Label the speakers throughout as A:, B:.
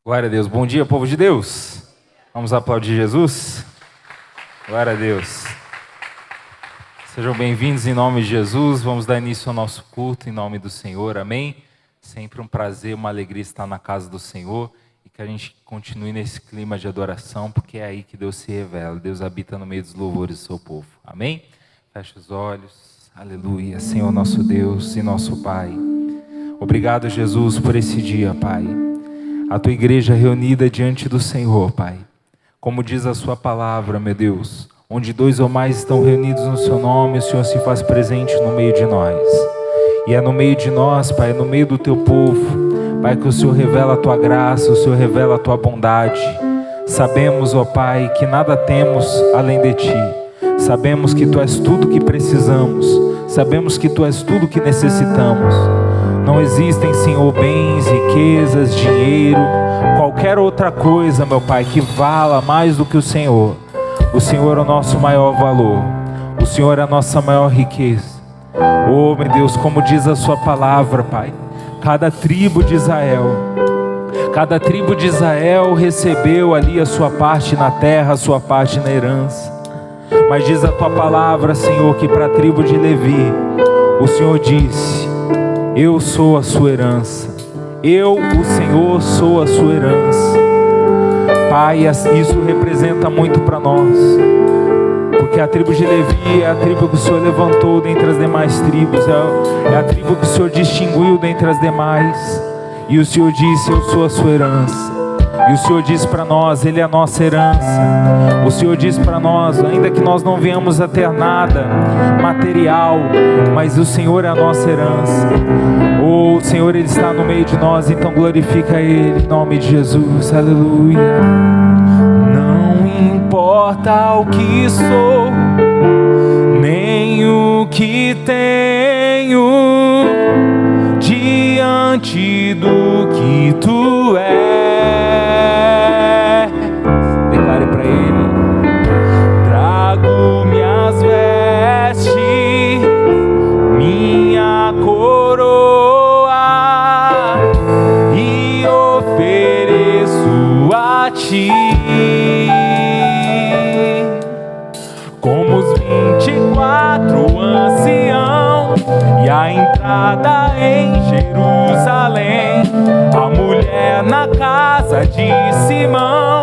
A: Glória a Deus. Bom dia, povo de Deus. Vamos aplaudir Jesus? Glória a Deus. Sejam bem-vindos em nome de Jesus. Vamos dar início ao nosso culto em nome do Senhor. Amém? Sempre um prazer, uma alegria estar na casa do Senhor e que a gente continue nesse clima de adoração, porque é aí que Deus se revela. Deus habita no meio dos louvores do seu povo. Amém? Feche os olhos. Aleluia. Senhor nosso Deus e nosso Pai. Obrigado, Jesus, por esse dia, Pai. A tua igreja reunida diante do Senhor, Pai. Como diz a sua palavra, meu Deus, onde dois ou mais estão reunidos no seu nome, o Senhor se faz presente no meio de nós. E é no meio de nós, Pai, é no meio do teu povo, Pai, que o Senhor revela a tua graça, o Senhor revela a tua bondade. Sabemos, ó Pai, que nada temos além de ti. Sabemos que tu és tudo que precisamos. Sabemos que tu és tudo que necessitamos. Não existem, Senhor, bens, riquezas, dinheiro, qualquer outra coisa, meu Pai, que vala mais do que o Senhor. O Senhor é o nosso maior valor. O Senhor é a nossa maior riqueza. Oh, meu Deus, como diz a sua palavra, Pai, cada tribo de Israel recebeu ali a sua parte na terra, a sua parte na herança. Mas diz a tua palavra, Senhor, que para a tribo de Levi, o Senhor disse: eu sou a sua herança. Eu, o Senhor, sou a sua herança. Pai, isso representa muito para nós. Porque a tribo de Levi é a tribo que o Senhor levantou dentre as demais tribos. É a tribo que o Senhor distinguiu dentre as demais. E o Senhor disse: eu sou a sua herança. E o Senhor diz para nós: Ele é a nossa herança. O Senhor diz para nós, ainda que nós não venhamos a ter nada material, mas o Senhor é a nossa herança. Oh, o Senhor, Ele está no meio de nós, então glorifica Ele em nome de Jesus. Aleluia. Não importa o que sou, nem o que tenho, diante do que tu és. Declare para Ele: trago minhas vestes, minha coroa, e ofereço a ti. Como os 24 anciãos e a entrada em Jerusalém, a mulher na casa de Simão,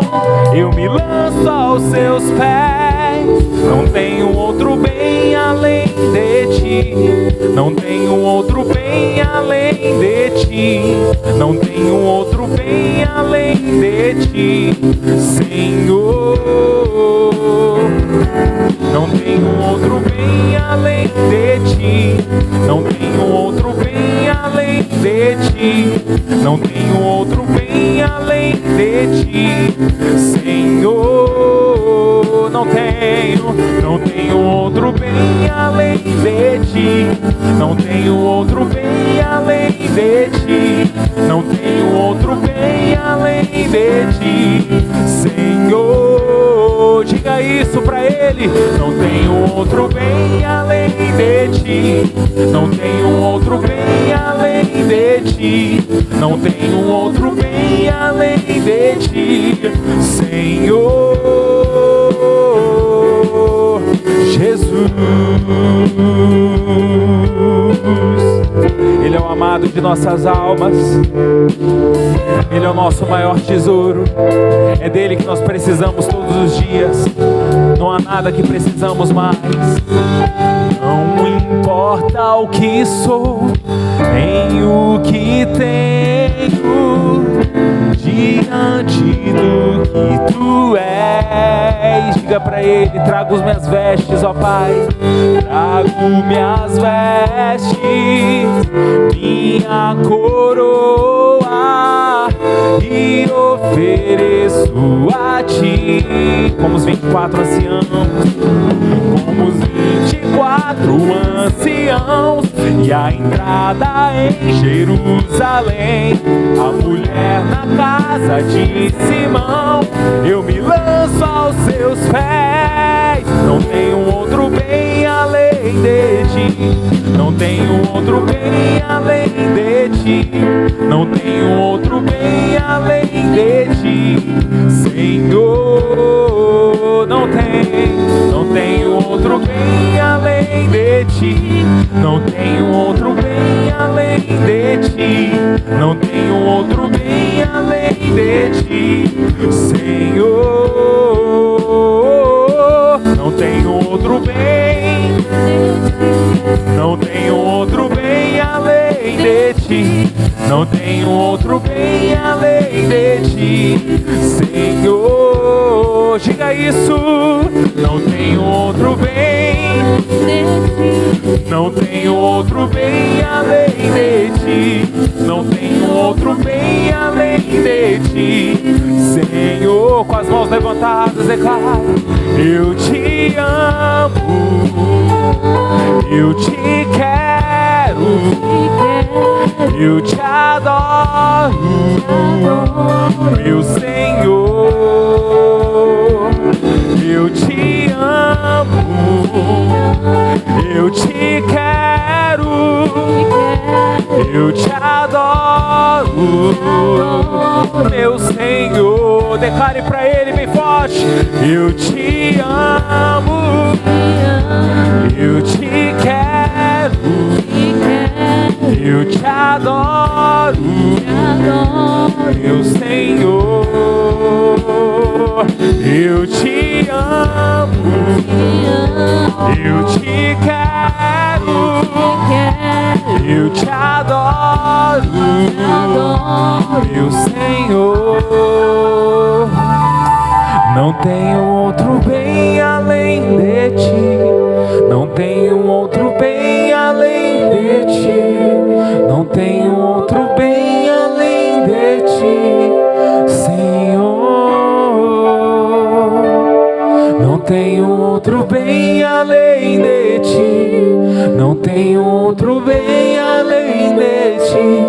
A: eu me lanço aos seus pés. Não tenho outro bem além de ti. Não tenho outro bem além de ti. Não tenho outro bem além de ti, Senhor. Não tenho outro bem além de ti. Não tenho outro bem além de ti. Não tenho outro bem além de ti, Senhor. Não tenho outro bem além de ti. Não tenho outro bem além de ti. Não tenho outro bem além de ti, Senhor. Diga isso pra Ele: não tenho outro bem além de ti. Não tenho outro bem além de ti. Não tenho outro bem além de ti, Senhor Jesus. Ele é o amado de nossas almas. Ele é o nosso maior tesouro. É dele que nós precisamos todos os dias. Não há nada que precisamos mais. Não importa o que sou, nem o que tenho, diante do que tu és. Diga pra Ele: trago as minhas vestes, ó Pai. Trago minhas vestes, minha coroa, e ofereço a ti. Como os 24 anciãos, como os 24 anciãos, e a entrada em Jerusalém, a mulher na casa de Simão, eu me lanço aos seus pés. Não tenho outro bem além de ti. Não tenho outro bem além de ti. Não tenho outro bem além de Não tenho outro bem além de ti, Senhor. Diga isso. Não tenho outro bem, não tenho outro bem além de ti. Não tenho outro bem além de ti, Senhor. Com as mãos levantadas, declara: eu te amo, eu te quero, eu te adoro, meu Senhor. Eu te amo, eu te quero, eu te adoro, meu Senhor. Declare pra Ele bem forte: eu te amo, eu te quero, eu te adoro, meu Senhor. Eu te amo, eu te quero, eu te adoro, meu Senhor. Não tenho outro bem além de ti, não tenho outro bem além de ti, não tenho outro bem além de ti, Senhor. Não tenho outro bem além de ti, não tenho outro bem além de ti,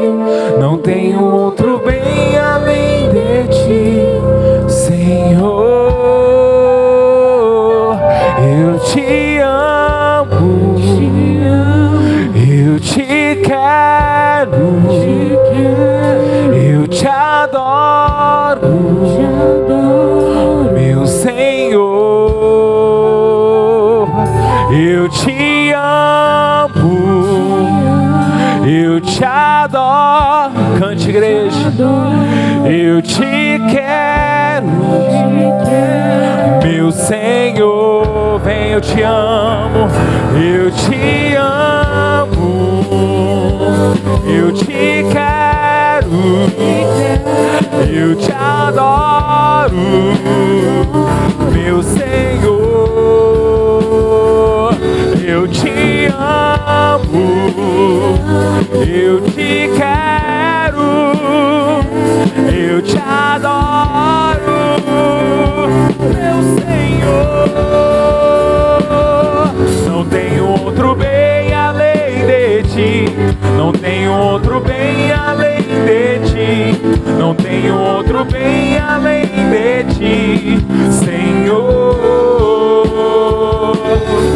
A: não tenho outro bem além de ti, Senhor. Eu te amo, eu te quero, eu te adoro, meu Senhor. Eu te amo, eu te adoro. Cante, igreja. Eu te quero, meu Senhor. Vem, eu te amo, eu te amo, eu te quero, eu te adoro, meu Senhor. Eu te amo, eu te quero, eu te adoro, meu Senhor. Não tenho outro bem além de ti, não tenho outro bem além de ti, não tenho outro bem além de ti, Senhor.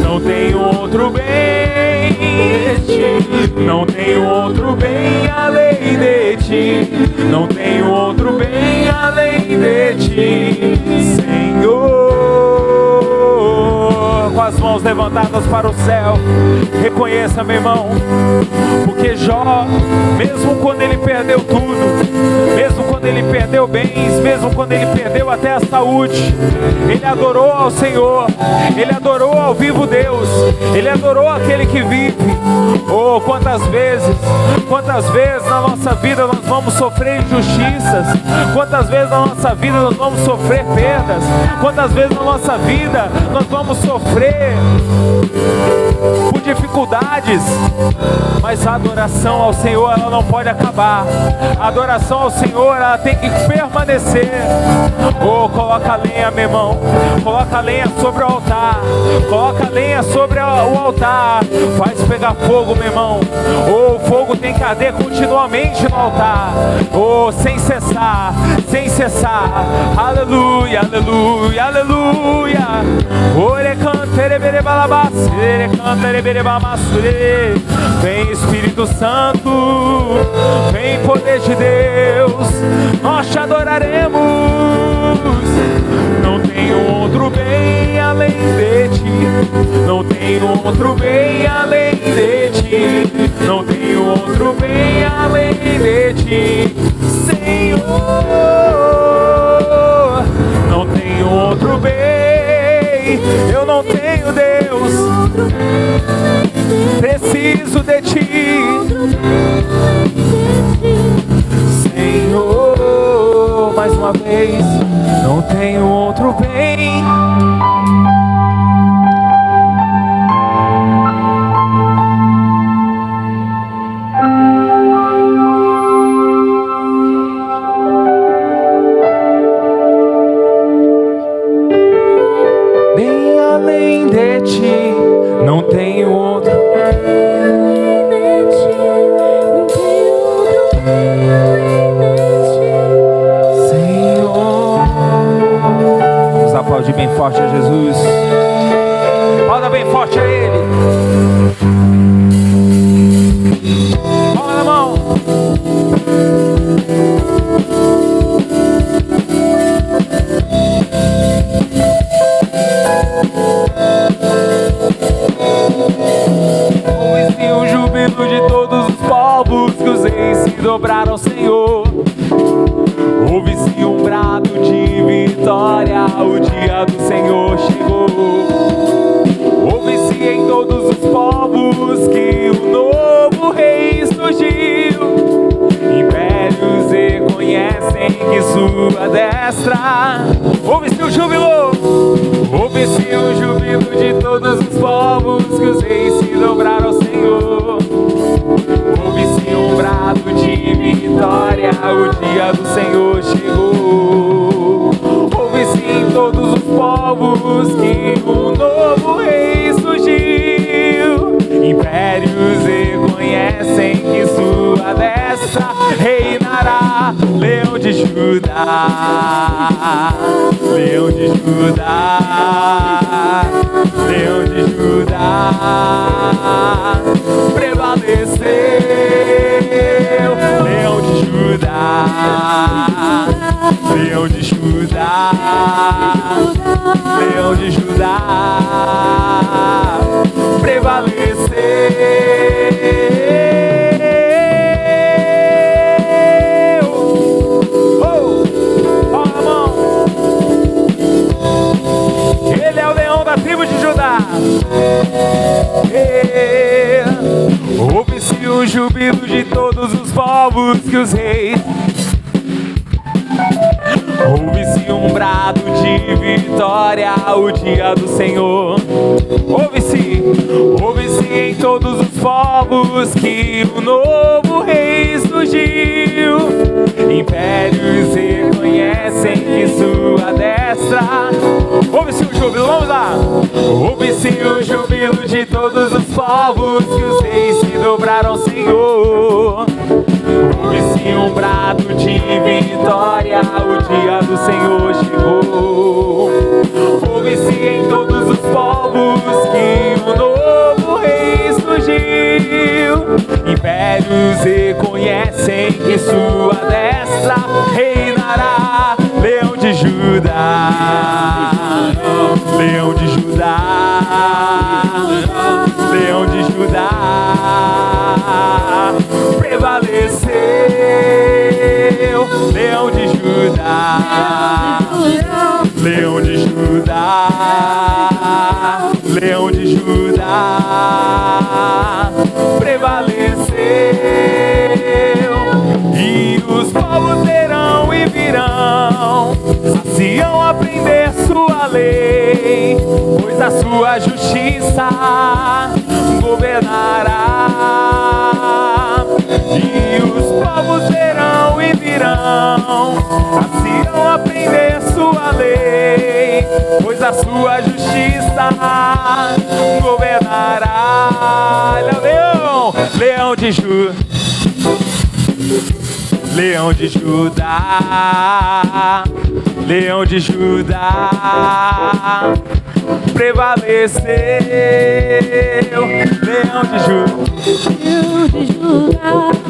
A: Não tenho outro bem de ti, não tenho outro bem além de ti, não tenho outro bem além de ti, Senhor. Com as mãos levantadas para o céu, reconheça, meu irmão, porque Jó, mesmo quando ele perdeu tudo, mesmo quando ele perdeu bens, mesmo quando ele perdeu até a saúde, ele adorou ao Senhor, ele adorou ao vivo Deus, ele adorou aquele que vive. Oh, quantas vezes na nossa vida nós vamos sofrer injustiças, quantas vezes na nossa vida nós vamos sofrer perdas, quantas vezes na nossa vida nós vamos sofrer por dificuldades, mas a adoração ao Senhor, ela não pode acabar. A adoração ao Senhor, ela tem que permanecer. Oh, coloca a lenha, meu irmão, coloca a lenha sobre o altar, coloca a lenha sobre o altar, faz pegar fogo, meu irmão. Oh, o fogo tem que arder continuamente no altar, oh, sem cessar, sem cessar. Aleluia, aleluia, aleluia. Vem Espírito Santo, vem poder de Deus, nós te adoraremos. Não tenho outro bem além de ti, não tenho outro bem além de ti, não tenho outro bem além de ti, Senhor. Não tenho outro bem, eu não tenho, Deus, preciso de ti. fez, não tenho outro bem. Nem além de ti, não tenho outro. Aplaudir bem forte a Jesus. Aplauda bem forte a Ele. Palma na mão. Ouve-se o júbilo de todos os povos, que os reis se dobraram ao Senhor. Ouve-se um brado de vitória, o dia do Senhor chegou. Ouve-se em todos os povos que o novo rei surgiu. Impérios reconhecem que sua destra. Ouve-se o júbilo. Ouve-se o júbilo de todos os povos, que os reis se dobraram ao Senhor. Ouve-se um brado de vitória, o dia do Senhor chegou. Ouve-se em todos os povos que um novo rei surgiu. Impérios reconhecem que sua destra reinará. Leão de Judá, Leão de Judá, Leão de Judá, prevaleceu. Leão de Judá, Leão de Judá, Leão de Judá, prevaleceu. Ele é o leão da tribo de Judá. Ouve-se o júbilo de todos os povos, que os reis. Ouve-se um brado de vitória, o dia do Senhor. Ouve-se em todos os povos que o novo rei surgiu. Impérios reconhecem que sua destra. Ouve-se o júbilo, vamos lá. Ouve-se o júbilo de todos os povos, que os reis se dobraram ao Senhor. Ouve-se um brado de vitória, o dia do Senhor chegou. Ouve-se em todos os povos que o novo rei surgiu. Impérios reconhecem que sua destra reinará. Leão de Judá, Leão de Judá, Leão de Judá, prevaleceu. Leão de Judá, Leão de Judá, Leão de Judá, prevaleceu. E os povos verão e virão a Sião aprender sua lei, pois a sua justiça governará. E os povos verão e virão a Sião aprender sua lei, pois a sua justiça governará. Ele é o leão, leão de Judá, Leão de Judá, Leão de Judá, prevaleceu.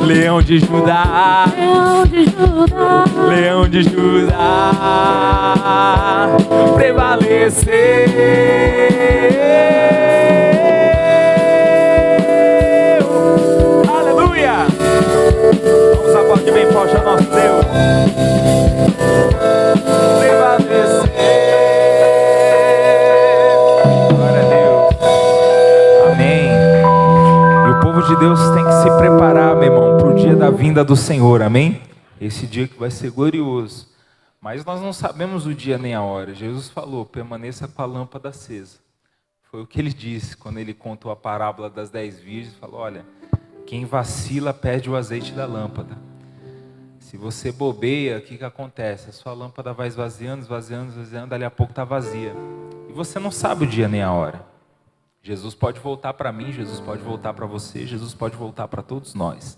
A: Leão de Judá, Leão de Judá, Leão de Judá, prevaleceu. Aleluia! Vamos aplaudir bem forte ao nosso Deus. Prevaleceu. Glória a Deus. Amém. E o povo de Deus tem que se preparar, meu irmão, para o dia da vinda do Senhor. Amém? Esse dia que vai ser glorioso. Mas nós não sabemos o dia nem a hora. Jesus falou, permaneça com a lâmpada acesa. Foi o que ele disse quando ele contou a parábola das 10 virgens. Falou, olha, quem vacila perde o azeite da lâmpada. Se você bobeia, o que acontece? A sua lâmpada vai esvaziando, esvaziando, esvaziando, dali a pouco está vazia. E você não sabe o dia nem a hora. Jesus pode voltar para mim, Jesus pode voltar para você, Jesus pode voltar para todos nós.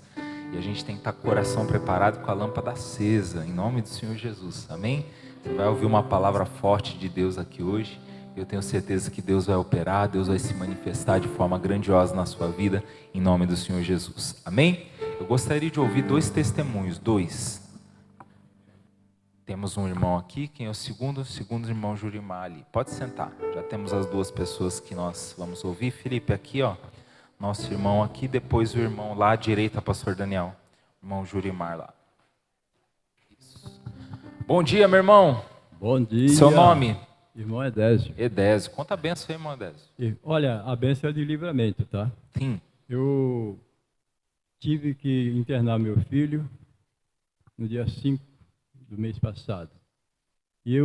A: E a gente tem que estar com o coração preparado, com a lâmpada acesa, em nome do Senhor Jesus. Amém? Você vai ouvir uma palavra forte de Deus aqui hoje. Eu tenho certeza que Deus vai operar, Deus vai se manifestar de forma grandiosa na sua vida, em nome do Senhor Jesus. Amém? Eu gostaria de ouvir 2 testemunhos, 2. Temos um irmão aqui, quem é o segundo? O segundo irmão Jurimar ali. Pode sentar, já temos as 2 pessoas que nós vamos ouvir. Felipe, aqui ó, nosso irmão aqui, depois o irmão lá à direita, pastor Daniel. Irmão Jurimar lá. Isso. Bom dia, meu irmão.
B: Bom dia.
A: Seu nome?
B: Irmão Edésio.
A: Edésio. Conta a benção aí, irmão Edésio.
B: Olha, a benção é de livramento, tá?
A: Sim.
B: Eu tive que internar meu filho no dia 5 do mês passado. E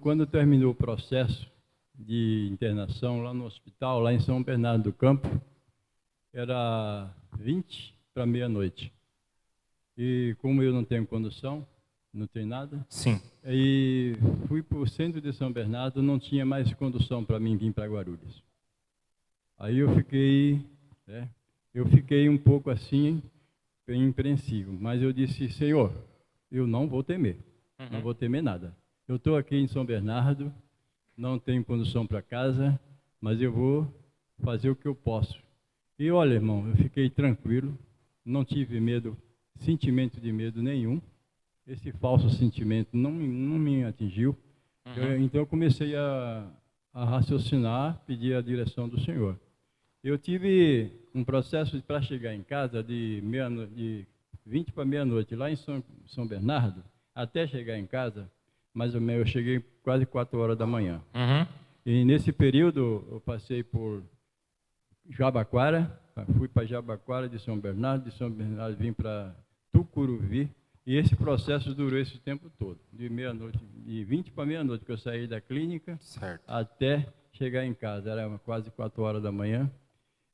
B: quando terminou o processo de internação lá no hospital, lá em São Bernardo do Campo, era 20 para meia-noite. E como eu não tenho condução, não tenho nada.
A: Sim.
B: Aí fui para o centro de São Bernardo, não tinha mais condução para mim vir para Guarulhos. Aí eu fiquei um pouco assim, apreensivo, mas eu disse, Senhor, eu não vou temer, não vou temer nada. Eu estou aqui em São Bernardo, não tenho condução para casa, mas eu vou fazer o que eu posso. E olha, irmão, eu fiquei tranquilo, não tive medo, sentimento de medo nenhum. Esse falso sentimento não me atingiu. Então eu comecei a raciocinar, pedir a direção do Senhor. Eu tive um processo para chegar em casa de 20 para meia-noite, lá em São Bernardo, até chegar em casa, mais ou menos, eu cheguei quase 4 horas da manhã. E nesse período eu passei por Jabaquara, fui para Jabaquara de São Bernardo vim para Tucuruvi. E esse processo durou esse tempo todo, de meia-noite, de 20 para meia-noite, que eu saí da clínica, certo, até chegar em casa. Era quase 4 horas da manhã.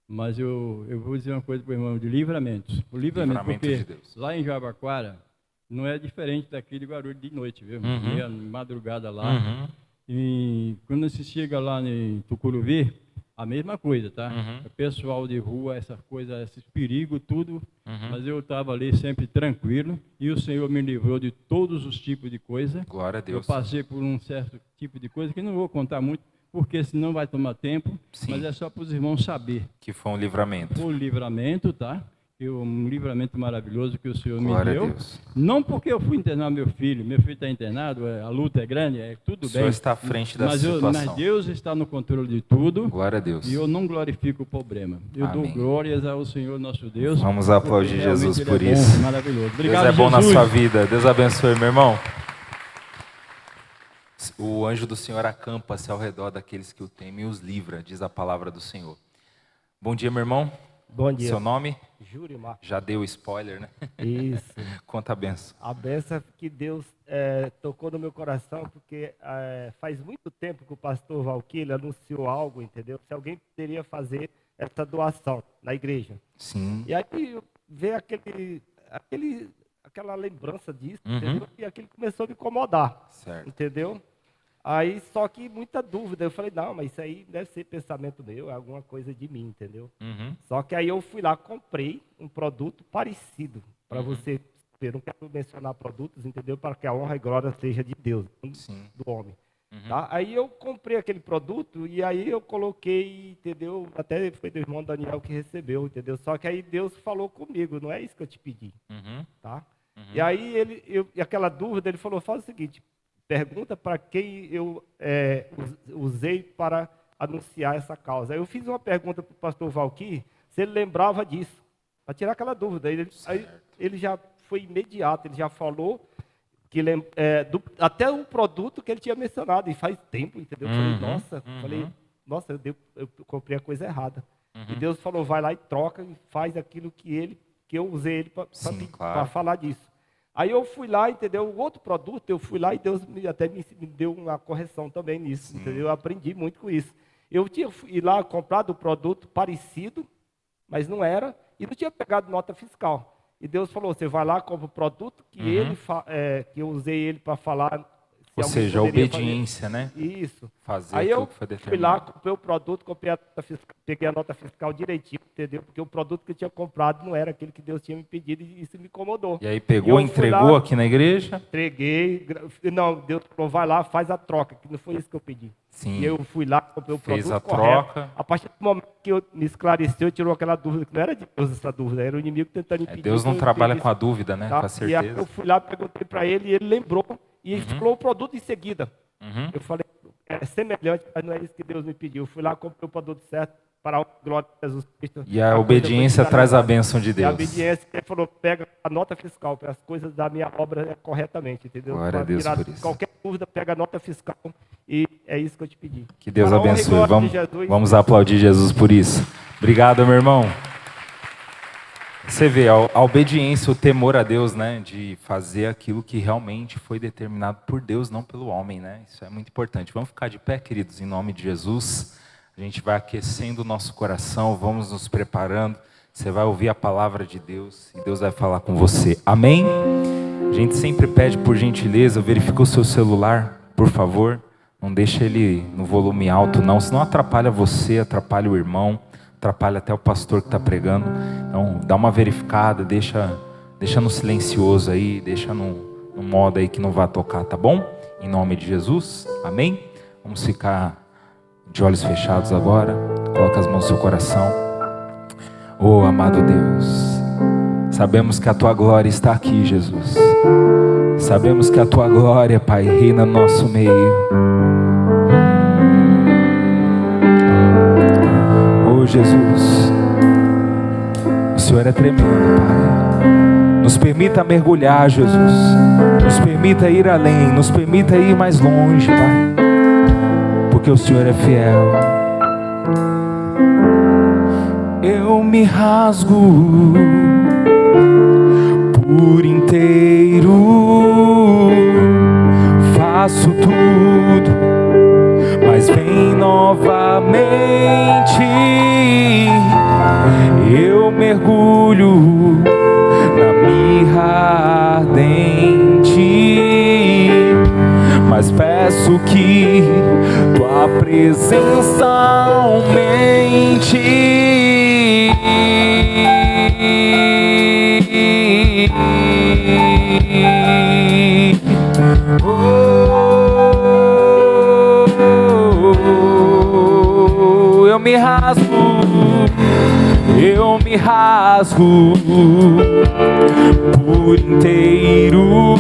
B: Mas eu vou dizer uma coisa para o irmão, de livramentos. O livramento porque de Deus. Lá em Jabaquara não é diferente daqui de Guarulhos de noite, viu? Meia madrugada lá. E quando se chega lá em Tucuruvi, a mesma coisa, tá? Pessoal de rua, essa coisa, esses perigos, tudo. Mas eu estava ali sempre tranquilo. E o Senhor me livrou de todos os tipos de coisa. Glória a Deus. Eu passei por um certo tipo de coisa que não vou contar muito, porque senão vai tomar tempo. Sim. Mas é só para os irmãos saber. Que foi um livramento. Foi um livramento, tá? Um livramento maravilhoso que o Senhor me deu. Não porque eu fui internar meu filho está internado, a luta é grande, tudo bem. O Senhor está à frente da situação. Mas Deus está no controle de tudo. Glória a Deus. E eu não glorifico o problema. Eu dou glórias ao Senhor nosso Deus. Vamos aplaudir Jesus por isso. Maravilhoso. Obrigado, Deus é bom Jesus. Na sua vida. Deus abençoe, meu irmão. O anjo do Senhor acampa-se ao redor daqueles que o temem e os livra, diz a palavra do Senhor. Bom dia, meu irmão. Bom dia. Seu nome? Jurimar. Já deu spoiler, né? Isso. Conta a benção. A benção que Deus tocou no meu coração, porque faz muito tempo que o pastor Valquírio anunciou algo, entendeu? Se alguém poderia fazer essa doação na igreja. Sim. E aí veio aquela lembrança disso, entendeu? E aquilo começou a me incomodar, certo. Entendeu? Aí, só que muita dúvida. Eu falei, não, mas isso aí deve ser pensamento meu, é alguma coisa de mim, entendeu? Só que aí eu fui lá, comprei um produto parecido, para você ver. Não quero mencionar produtos, entendeu? Para que a honra e glória seja de Deus, do homem. Tá? Aí eu comprei aquele produto e aí eu coloquei, entendeu? Até foi do irmão Daniel que recebeu, entendeu? Só que aí Deus falou comigo, não é isso que eu te pedi, tá? E aí aquela dúvida, ele falou, faz o seguinte, pergunta para quem eu usei para anunciar essa causa. Aí eu fiz uma pergunta para o pastor Valquir, se ele lembrava disso, para tirar aquela dúvida. Aí ele já foi imediato, ele já falou que até o produto que ele tinha mencionado, e faz tempo, entendeu? Eu falei, nossa, eu comprei a coisa errada. E Deus falou, vai lá e troca, e faz aquilo que eu usei ele para falar disso.
C: Aí eu fui lá, entendeu? O outro produto, eu fui lá e Deus até me deu uma correção também nisso, entendeu? Eu aprendi muito com isso. Eu tinha ido lá comprado um produto parecido, mas não era, e não tinha pegado nota fiscal. E Deus falou, você vai lá, compra o produto que, que eu usei ele para falar.
A: Ou seja, a obediência, né?
C: Isso.
A: Fazer
C: aí
A: aquilo
C: eu
A: que foi determinado.
C: fui lá, comprei o produto, peguei a nota fiscal direitinho, entendeu? Porque o produto que eu tinha comprado não era aquele que Deus tinha me pedido e isso me incomodou.
A: E aí pegou, entregou
C: lá,
A: aqui na igreja?
C: Entreguei. Não, Deus falou, vai lá, faz a troca, que não foi isso que eu pedi.
A: Sim.
C: E eu fui lá, comprei o produto
A: Fez a
C: correto.
A: troca.
C: A partir do momento que eu me esclareceu, tirou aquela dúvida, que não era de Deus essa dúvida, era o inimigo tentando impedir.
A: Deus não trabalha com a dúvida, né?
C: Tá?
A: Com a certeza.
C: E aí eu fui lá, perguntei para ele, e ele lembrou, e ele falou o produto em seguida. Eu falei, é semelhante, mas não é isso que Deus me pediu. Eu fui lá, comprei o produto certo, para a glória de Jesus Cristo.
A: E a obediência traz a bênção de Deus.
C: E a obediência, ele falou, pega a nota fiscal, para as coisas da minha obra corretamente, entendeu?
A: Glória a Deus por isso.
C: Qualquer dúvida, pega a nota fiscal, e é isso que eu te pedi.
A: Que Deus abençoe. Vamos aplaudir Jesus por isso. Obrigado, meu irmão. Você vê, a obediência, o temor a Deus, né, de fazer aquilo que realmente foi determinado por Deus, não pelo homem, né? Isso é muito importante. Vamos ficar de pé, queridos, em nome de Jesus. A gente vai aquecendo o nosso coração, vamos nos preparando. Você vai ouvir a palavra de Deus e Deus vai falar com você. Amém? A gente sempre pede, por gentileza, verifica o seu celular, por favor. Não deixa ele no volume alto, não, senão atrapalha você, atrapalha o irmão, atrapalha até o pastor que está pregando. Então, dá uma verificada, deixa no silencioso aí, deixa no modo aí que não vai tocar, tá bom? Em nome de Jesus, amém? Vamos ficar de olhos fechados agora, coloca as mãos no seu coração. Oh, amado Deus, sabemos que a Tua glória está aqui, Jesus. Sabemos que a Tua glória, Pai, reina no nosso meio. Oh, Jesus, o Senhor é tremendo, Pai. Nos permita mergulhar, Jesus. Nos permita ir além, nos permita ir mais longe, Pai. Porque o Senhor é fiel. Eu me rasgo por inteiro, faço tudo, mas vem novamente. Eu mergulho na mirra ardente, mas peço que Tua presença aumente. Eu me rasgo por inteiro,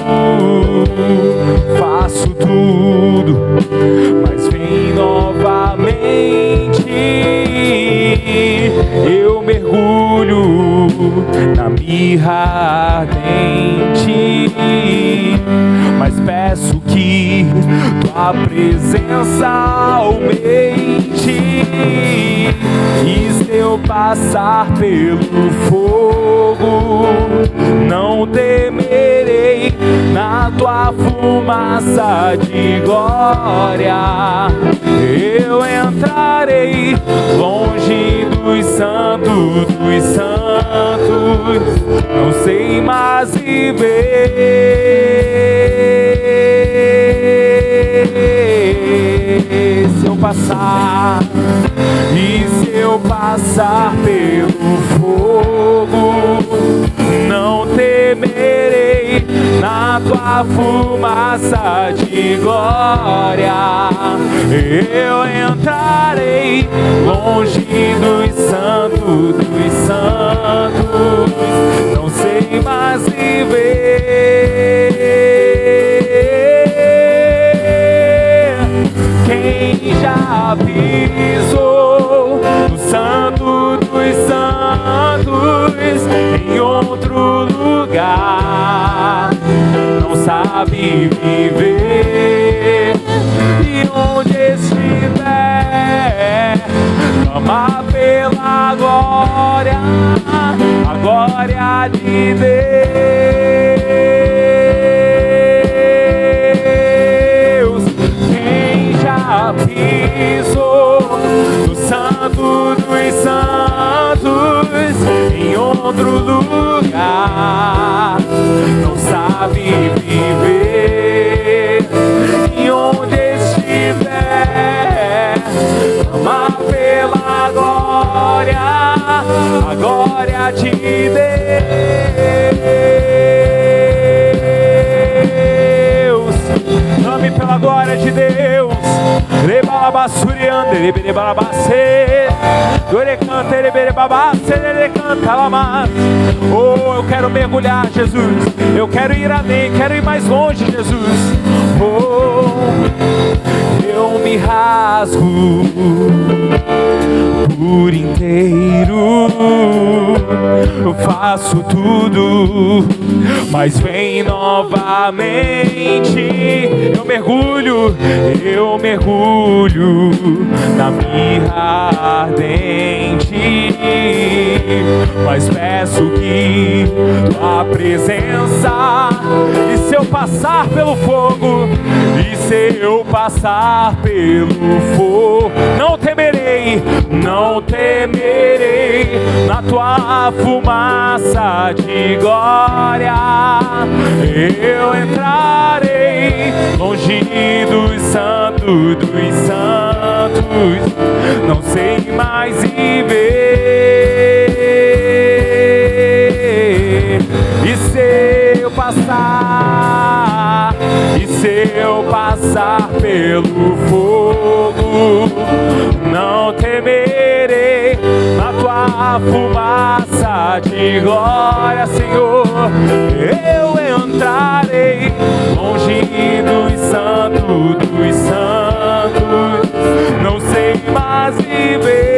A: faço tudo, mas vem novamente. Eu mergulho na mirra ardente, mas peço que Tua presença aumente. E se eu passar pelo fogo, não temerei, na Tua fumaça de glória eu entrarei longe dos santos, não sei mais viver. Se eu passar, e se eu passar pelo fogo, não temerei, na Tua fumaça de glória eu entrarei longe dos santos, não sei mais viver. Quem já pisou no santo dos santos em outro lugar não sabe viver. E onde estiver, clama pela glória, a glória de Deus. vem pela glória de Deus. Oh, eu quero mergulhar, Jesus. Eu quero ir além, quero ir mais longe, Jesus. Oh, eu me rasgo por inteiro, eu faço tudo, mas vem novamente. Eu mergulho na mirra ardente, mas peço que tua presença, e se eu passar pelo fogo, e se eu passar pelo fogo, não temerei, não temerei, na tua fumaça de glória eu entrarei, longe dos santos, não sei mais viver. E se eu passar, pelo fogo, não temerei, na tua fumaça de glória, Senhor, eu entrarei, longe dos santos, não sei mais viver.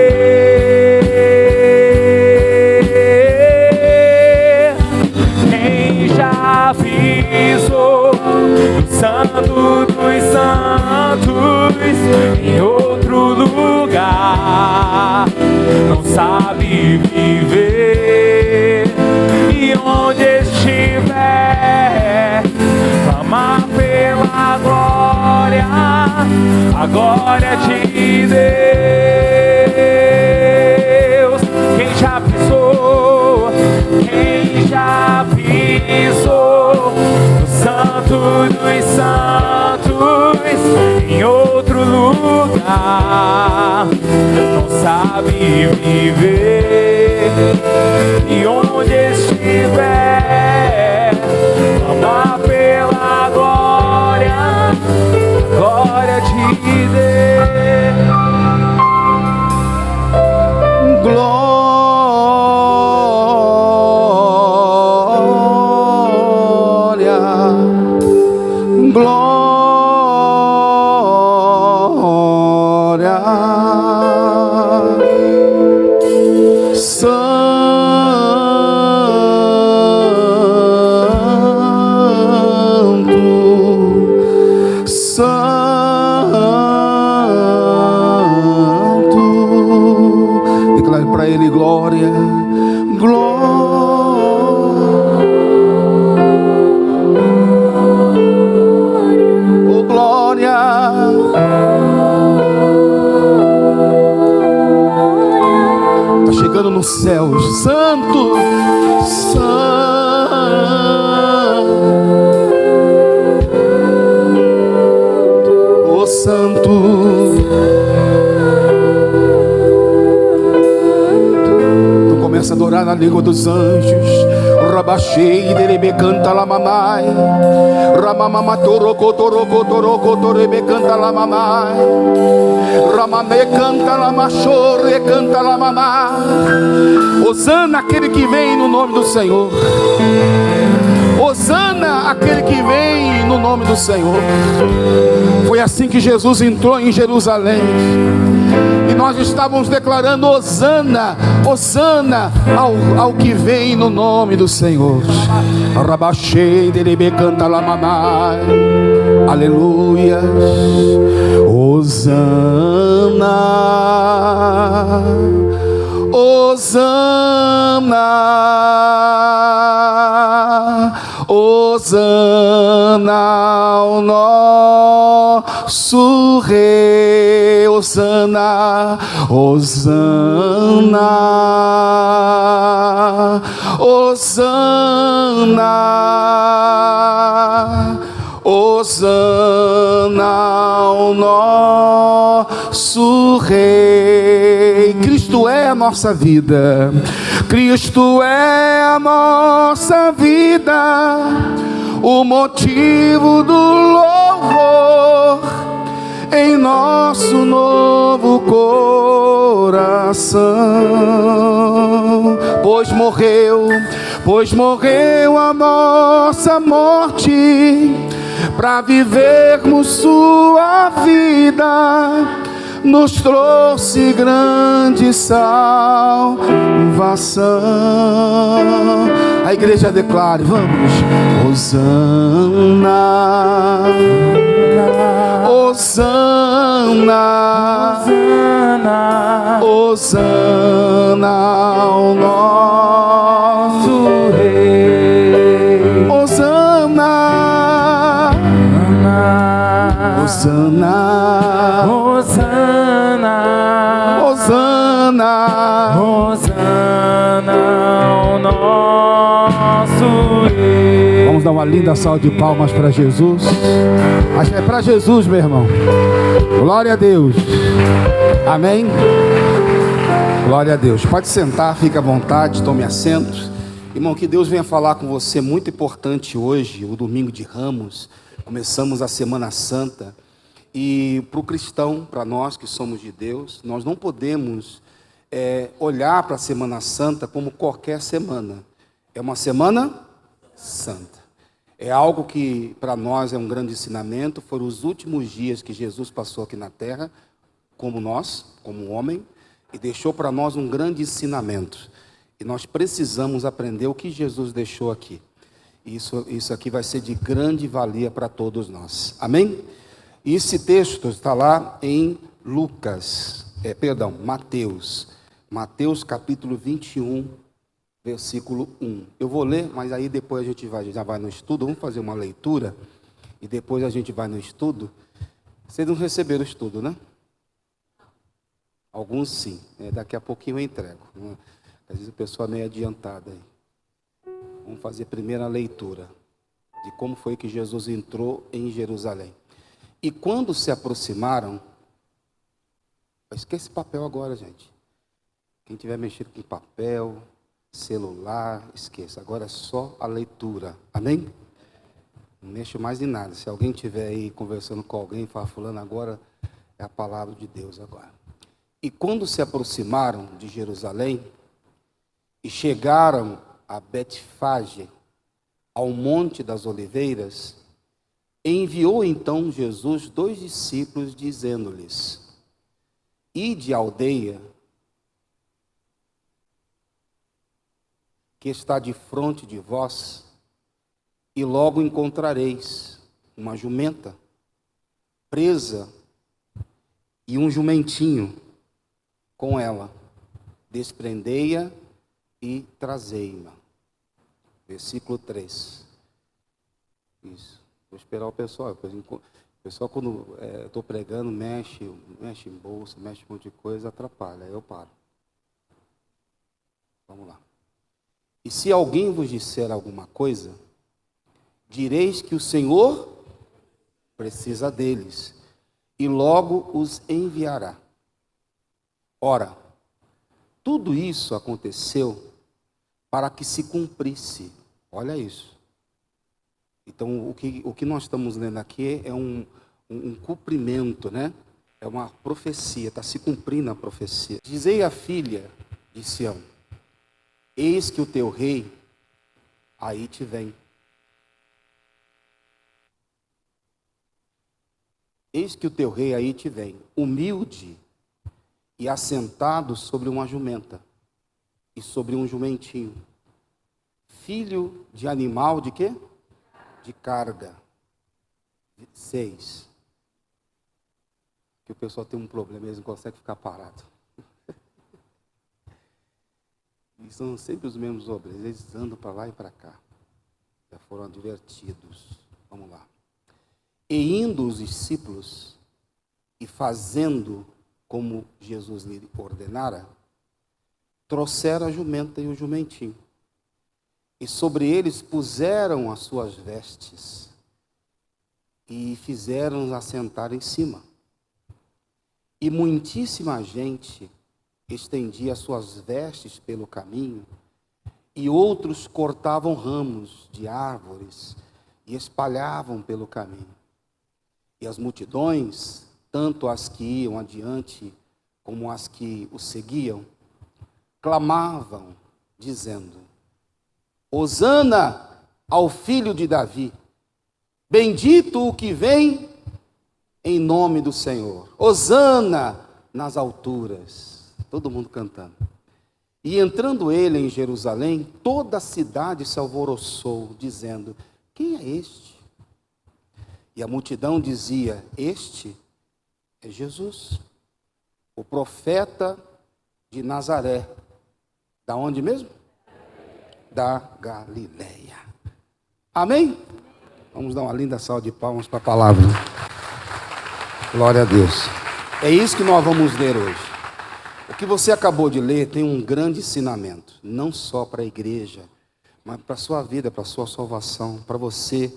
A: Quem já pisou no santo dos santos em outro lugar não sabe viver, e onde estiver clamar pela glória, a glória de Deus. Quem já pisou no santo dos santos em outro lugar não sabe viver, e onde estiver clamar pela glória, glória de Deus.
D: Céus, santo, o santo, tu começa a adorar na língua dos anjos. Rabachei, derebe canta la mamai, ramamama toroko toroko toroko torebe canta la mamai, ramame canta la machore canta la mamá. Hosana aquele que vem no nome do Senhor. Hosana aquele que vem no nome do Senhor. Foi assim que Jesus entrou em Jerusalém, e nós estávamos declarando Hosana, Hosana ao que vem no nome do Senhor. Rabachei, derebe canta la mamai. Aleluia. Hosana, Hosana, Hosana ao nosso Rei. Hosana, Hosana, Hosana, Hosana ao nosso Rei. Cristo é a nossa vida, Cristo é a nossa vida, o motivo do louvor. coração, pois morreu a nossa morte, para vivermos sua vida, nos trouxe grande salvação. A igreja declare, vamos. Hosana, Hosana, Hosana ao nosso Rei. Hosana, Hosana, Hosana, Hosana, Hosana ao nosso Rei. Vamos dar uma linda salva de palmas para Jesus. Acho que é para Jesus, meu irmão. Glória a Deus. Amém. Glória a Deus. Pode sentar, fique à vontade, tome assento. Irmão, que Deus venha falar com você. Muito importante hoje, o domingo de Ramos. Começamos a Semana Santa. E para o cristão, para nós que somos de Deus, nós não podemos olhar para a Semana Santa como qualquer semana. É uma semana santa. É algo que para nós é um grande ensinamento. Foram os últimos dias que Jesus passou aqui na terra, como nós, como homem, e deixou para nós um grande ensinamento. E nós precisamos aprender o que Jesus deixou aqui. Isso aqui vai ser de grande valia para todos nós. Amém? E esse texto está lá em Mateus capítulo 21, versículo 1. Eu vou ler, mas aí depois a gente já vai no estudo. Vamos fazer uma leitura e depois a gente vai no estudo. Vocês não receberam o estudo, né? Alguns sim. Daqui a pouquinho eu entrego. Às vezes a pessoa é meio adiantada aí. Vamos fazer a primeira leitura de como foi que Jesus entrou em Jerusalém. E quando se aproximaram, esquece papel agora, gente. Quem tiver mexido com papel, celular, esqueça. Agora é só a leitura. Amém? Não mexo mais em nada. Se alguém estiver aí conversando com alguém, fala, fulano, agora é a palavra de Deus agora. E quando se aproximaram de Jerusalém e chegaram a Betfage, ao Monte das Oliveiras, enviou então Jesus 2 discípulos, dizendo-lhes: Ide à aldeia que está de frente de vós, e logo encontrareis uma jumenta presa e um jumentinho com ela. Desprendei-a e trazei-ma. Versículo 3. Isso. Vou esperar o pessoal. O pessoal, quando estou pregando, mexe em bolsa, mexe um monte de coisa, atrapalha. Aí eu paro. Vamos lá. E se alguém vos disser alguma coisa, direis que o Senhor precisa deles, e logo os enviará. Ora, tudo isso aconteceu para que se cumprisse. Olha isso. Então, o que nós estamos lendo aqui é um cumprimento, né? É uma profecia, está se cumprindo a profecia. Dizei à filha de Sião: eis que o teu rei aí te vem. Eis que o teu rei aí te vem, humilde e assentado sobre uma jumenta e sobre um jumentinho, filho de animal de quê? De carga. 6. Que o pessoal tem um problema, eles não conseguem ficar parado. E são sempre os mesmos homens, eles andam para lá e para cá. Já foram advertidos. Vamos lá. E indo os discípulos e fazendo como Jesus lhe ordenara, trouxeram a jumenta e o jumentinho. E sobre eles puseram as suas vestes e fizeram-nos assentar em cima. E muitíssima gente estendia as suas vestes pelo caminho, e outros cortavam ramos de árvores e espalhavam pelo caminho. E as multidões, tanto as que iam adiante como as que o seguiam, clamavam, dizendo: Hosana ao filho de Davi, bendito o que vem em nome do Senhor, Hosana nas alturas. Todo mundo cantando. E entrando ele em Jerusalém, toda a cidade se alvoroçou, dizendo: quem é este? E a multidão dizia: este é Jesus, o profeta de Nazaré. Da onde mesmo? Da Galileia. Amém? Vamos dar uma linda salva de palmas para a palavra. Glória a Deus. É isso que nós vamos ler hoje. O que você acabou de ler tem um grande ensinamento, não só para a igreja, mas para a sua vida, para a sua salvação, para você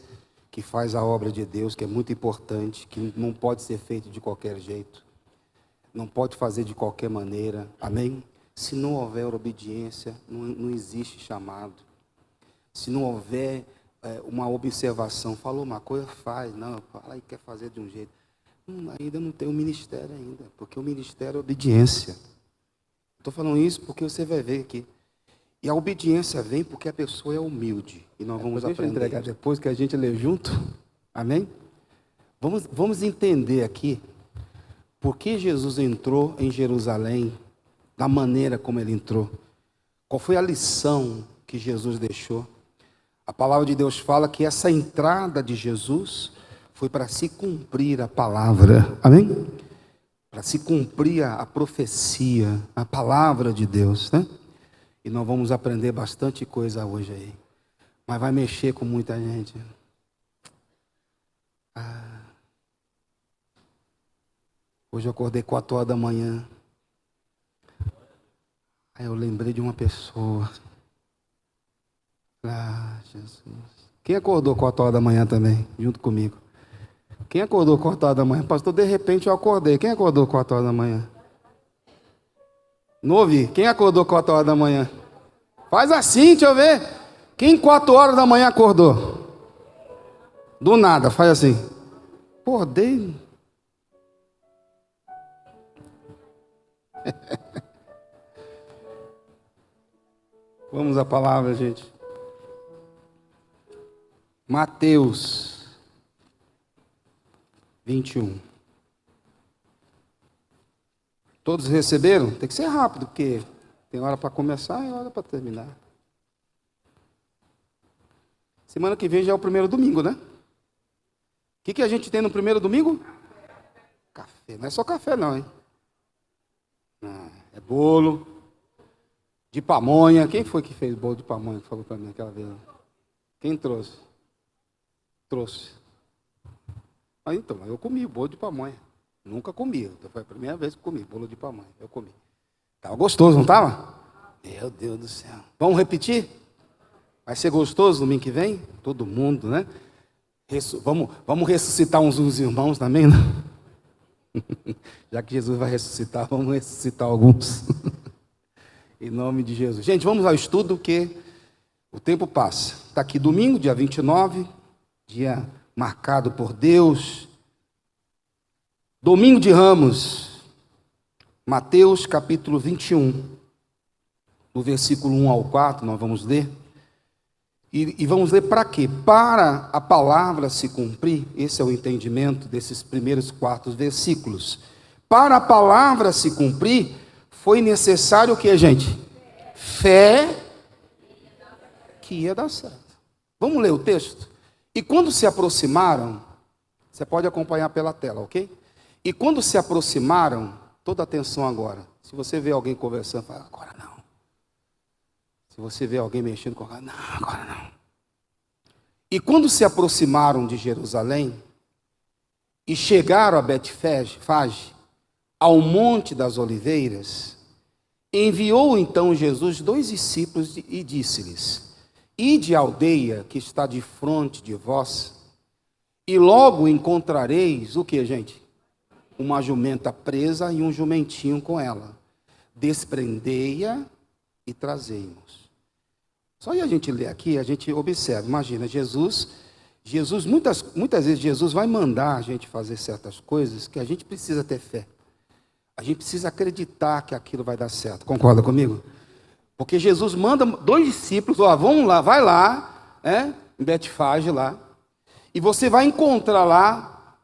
D: que faz a obra de Deus, que é muito importante, que não pode ser feito de qualquer jeito, não pode fazer de qualquer maneira, amém? Se não houver obediência, não existe chamado. Se não houver uma observação, falou uma coisa, faz, não, fala e quer fazer de um jeito. Ainda não tem o ministério ainda, porque o ministério é obediência. Estou falando isso porque você vai ver aqui. E a obediência vem porque a pessoa é humilde. E nós vamos aprender. Entregar depois que a gente lê junto. Amém? Vamos entender aqui por que Jesus entrou em Jerusalém da maneira como ele entrou. Qual foi a lição que Jesus deixou? A palavra de Deus fala que essa entrada de Jesus foi para se cumprir a palavra. Amém? Para se cumprir a profecia, a palavra de Deus, né? E nós vamos aprender bastante coisa hoje aí. Mas vai mexer com muita gente. Hoje eu acordei 4 horas da manhã. Aí eu lembrei de uma pessoa. Jesus. Quem acordou 4 horas da manhã também, junto comigo? Quem acordou 4 horas da manhã? Pastor, de repente eu acordei. Quem acordou 4 horas da manhã? Não ouvi. Quem acordou 4 horas da manhã? Faz assim, deixa eu ver. Quem 4 horas da manhã acordou? Do nada, faz assim. Acordei. Vamos à palavra, gente. Mateus 21. Todos receberam? Tem que ser rápido, porque tem hora para começar e hora para terminar. Semana que vem já é o primeiro domingo, né? O que a gente tem no primeiro domingo? Café. Não é só café não, hein? É bolo de pamonha. Quem foi que fez bolo de pamonha que falou para mim aquela vez? Quem trouxe? Trouxe. Então, eu comi bolo de pamonha. Nunca comi. Foi a primeira vez que comi bolo de pamonha. Eu comi. Estava gostoso, não estava? Meu Deus do céu. Vamos repetir? Vai ser gostoso domingo que vem? Todo mundo, né? Vamos ressuscitar uns irmãos também, né? Já que Jesus vai ressuscitar, vamos ressuscitar alguns. Em nome de Jesus. Gente, vamos ao estudo, que o tempo passa. Está aqui domingo, dia 29, dia marcado por Deus. Domingo de Ramos, Mateus capítulo 21, do versículo 1 ao 4, nós vamos ler. E vamos ler para quê? Para a palavra se cumprir. Esse é o entendimento desses primeiros 4 versículos. Para a palavra se cumprir, foi necessário o que, gente? Fé que ia dar certo. Vamos ler o texto? E quando se aproximaram, você pode acompanhar pela tela, ok? E quando se aproximaram, toda atenção agora. Se você vê alguém conversando, fala, agora não. Se você vê alguém mexendo com alguém, não, agora não. E quando se aproximaram de Jerusalém e chegaram a Betfage, ao Monte das Oliveiras, enviou então Jesus 2 discípulos e disse-lhes: ide à aldeia que está de fronte de vós, e logo encontrareis o que, gente? Uma jumenta presa e um jumentinho com ela. Desprendei-a e trazei-mos. Só aí a gente lê aqui, a gente observa, imagina, Jesus muitas vezes Jesus vai mandar a gente fazer certas coisas que a gente precisa ter fé. A gente precisa acreditar que aquilo vai dar certo. Concorda comigo? Porque Jesus manda 2 discípulos, ó, vamos lá, vai lá, em Betfage lá, e você vai encontrar lá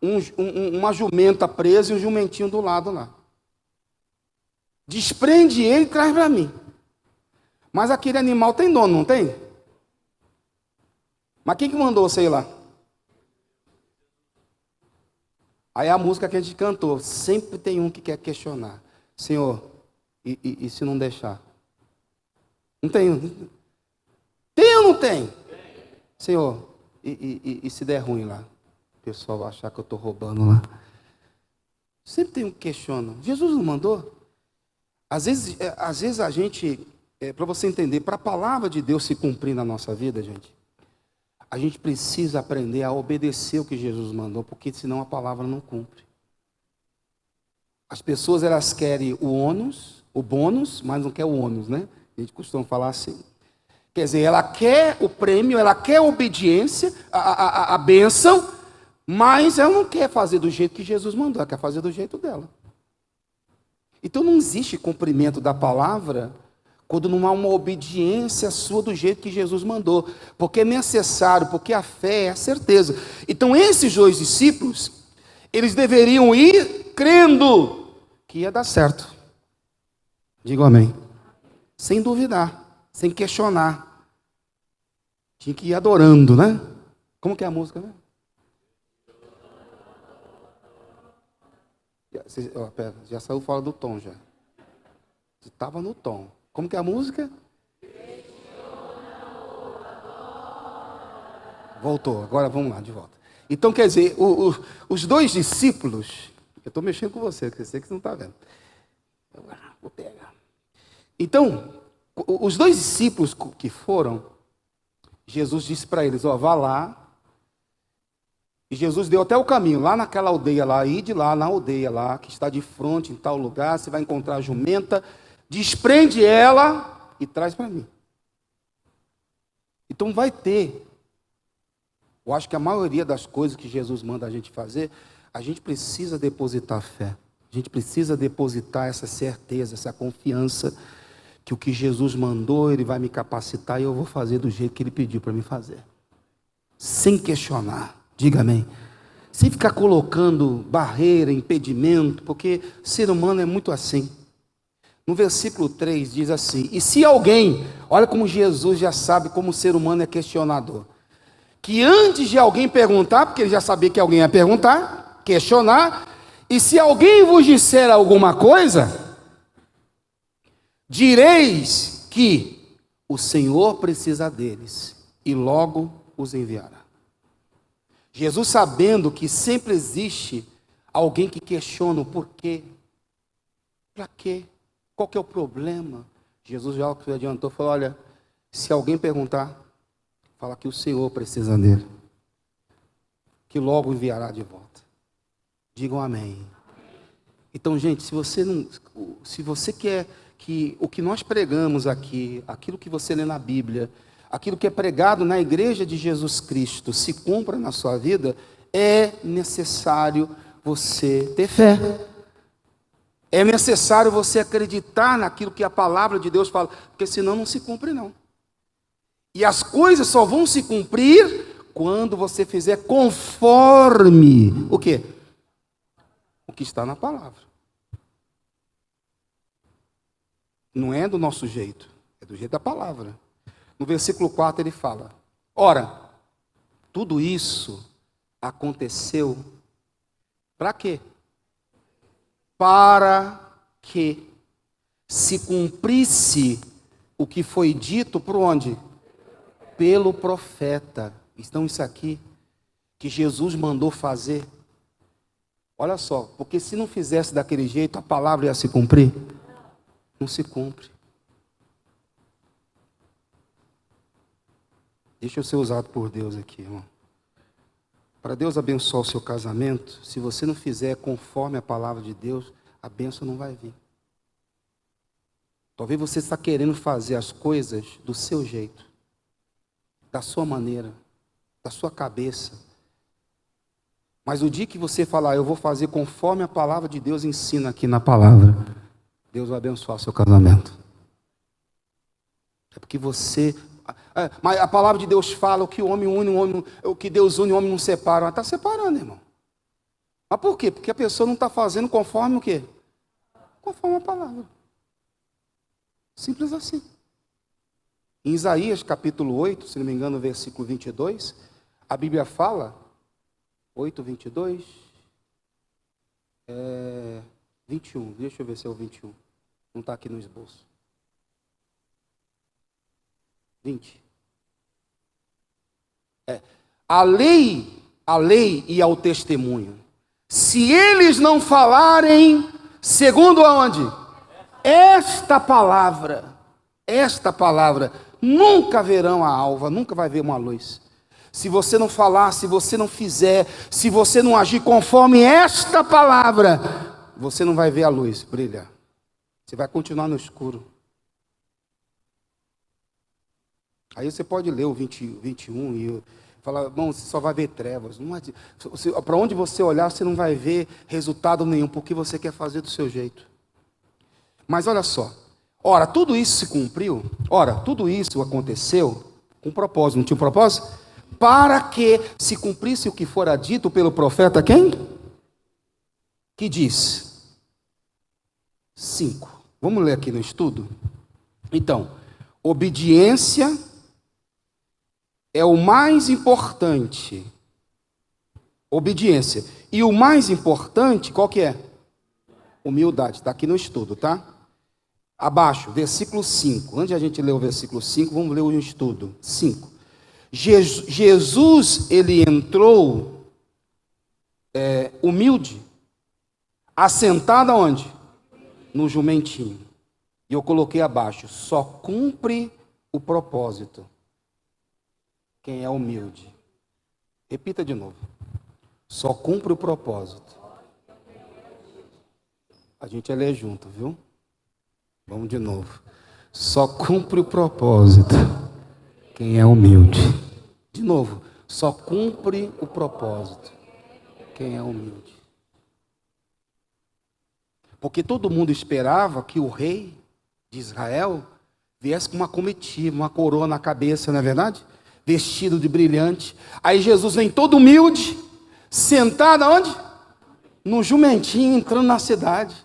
D: uma jumenta presa e um jumentinho do lado lá. Desprende ele e traz para mim. Mas aquele animal tem dono, não tem? Mas quem que mandou você ir lá? Aí a música que a gente cantou, sempre tem um que quer questionar. Senhor, e se não deixar? Não tem? Tem ou não tem? Senhor, e se der ruim lá? O pessoal vai achar que eu estou roubando lá. Sempre tem um que questiona. Jesus não mandou? Às vezes a gente, para você entender, para a palavra de Deus se cumprir na nossa vida, gente, a gente precisa aprender a obedecer o que Jesus mandou, porque senão a palavra não cumpre. As pessoas, elas querem o ônus, o bônus, mas não quer o ônus, né? A gente costuma falar assim. Quer dizer, ela quer o prêmio, ela quer a obediência, a bênção, mas ela não quer fazer do jeito que Jesus mandou, ela quer fazer do jeito dela. Então não existe cumprimento da palavra quando não há uma obediência sua do jeito que Jesus mandou, porque é necessário, porque a fé é a certeza. Então esses 2 discípulos, eles deveriam ir crendo que ia dar certo. Diga amém. Sem duvidar, sem questionar. Tinha que ir adorando, né? Como que é a música, né? Pera, já saiu fora do tom já. Você estava no tom. Como que é a música? Voltou, agora vamos lá, de volta. Então, quer dizer, os 2 discípulos, eu estou mexendo com você, porque eu sei que você não está vendo. Vou pegar. Então, os 2 discípulos que foram, Jesus disse para eles, ó, vá lá. E Jesus deu até o caminho, lá naquela aldeia lá, ide lá na aldeia lá, que está de frente em tal lugar, você vai encontrar a jumenta, desprende ela e traz para mim. Então vai ter. Eu acho que a maioria das coisas que Jesus manda a gente fazer, a gente precisa depositar fé. A gente precisa depositar essa certeza, essa confiança, que o que Jesus mandou, Ele vai me capacitar e eu vou fazer do jeito que Ele pediu para mim fazer. Sem questionar. Diga amém. Sem ficar colocando barreira, impedimento, porque o ser humano é muito assim. No versículo 3 diz assim, e se alguém, olha como Jesus já sabe como o ser humano é questionador, que antes de alguém perguntar, porque ele já sabia que alguém ia perguntar, questionar, e se alguém vos disser alguma coisa, direis que o Senhor precisa deles, e logo os enviará. Jesus, sabendo que sempre existe alguém que questiona o porquê, para quê, qual que é o problema, Jesus já adiantou, falou, olha, se alguém perguntar, fala que o Senhor precisa dele, que logo enviará de volta. Digam amém. Então, gente, se você quer que o que nós pregamos aqui, aquilo que você lê na Bíblia, aquilo que é pregado na igreja de Jesus Cristo se cumpra na sua vida, é necessário você ter fé. É necessário você acreditar naquilo que a palavra de Deus fala, porque senão não se cumpre não. E as coisas só vão se cumprir quando você fizer conforme o quê? O que está na palavra. Não é do nosso jeito, é do jeito da palavra. No versículo 4 ele fala, ora, tudo isso aconteceu para quê? Para que se cumprisse o que foi dito por onde? Pelo profeta. Então isso aqui, que Jesus mandou fazer. Olha só, porque se não fizesse daquele jeito, a palavra ia se cumprir? Não se cumpre. Deixa eu ser usado por Deus aqui, irmão. Para Deus abençoar o seu casamento, se você não fizer conforme a palavra de Deus, a bênção não vai vir. Talvez você está querendo fazer as coisas do seu jeito, da sua maneira, da sua cabeça. Mas o dia que você falar, eu vou fazer conforme a palavra de Deus ensina aqui na palavra, Deus vai abençoar seu casamento. É porque você... Mas a palavra de Deus fala, o que o homem une, o que Deus une, o homem não separa. Mas está separando, irmão. Mas por quê? Porque a pessoa não está fazendo conforme o quê? Conforme a palavra. Simples assim. Em Isaías capítulo 8, se não me engano, versículo 22, a Bíblia fala, 8, 22, 21, deixa eu ver se é o 21, não está aqui no esboço. 20. A lei e ao testemunho, se eles não falarem segundo aonde? Esta palavra, nunca verão a alva, nunca vai ver uma luz. Se você não falar, se você não fizer, se você não agir conforme esta palavra, você não vai ver a luz brilhar. Você vai continuar no escuro. Aí você pode ler o 21 e falar, irmão, você só vai ver trevas. Para onde você olhar, você não vai ver resultado nenhum, porque você quer fazer do seu jeito. Mas olha só, ora, tudo isso se cumpriu, tudo isso aconteceu com um propósito, não tinha um propósito? Para que se cumprisse o que fora dito pelo profeta, quem? Que diz? 5. Vamos ler aqui no estudo? Então, obediência é o mais importante. Obediência. E o mais importante, qual que é? Humildade. Está aqui no estudo, tá? Abaixo, versículo 5. Antes de a gente ler o versículo 5, vamos ler o estudo. 5. Jesus, ele entrou humilde, assentado aonde? No jumentinho. E eu coloquei abaixo, só cumpre o propósito quem é humilde. Repita de novo. Só cumpre o propósito. A gente lê junto, viu? Vamos de novo. Só cumpre o propósito quem é humilde. De novo. Só cumpre o propósito quem é humilde. Porque todo mundo esperava que o rei de Israel viesse com uma comitiva, uma coroa na cabeça, não é verdade? Vestido de brilhante. Aí Jesus vem todo humilde, sentado aonde? No jumentinho, entrando na cidade.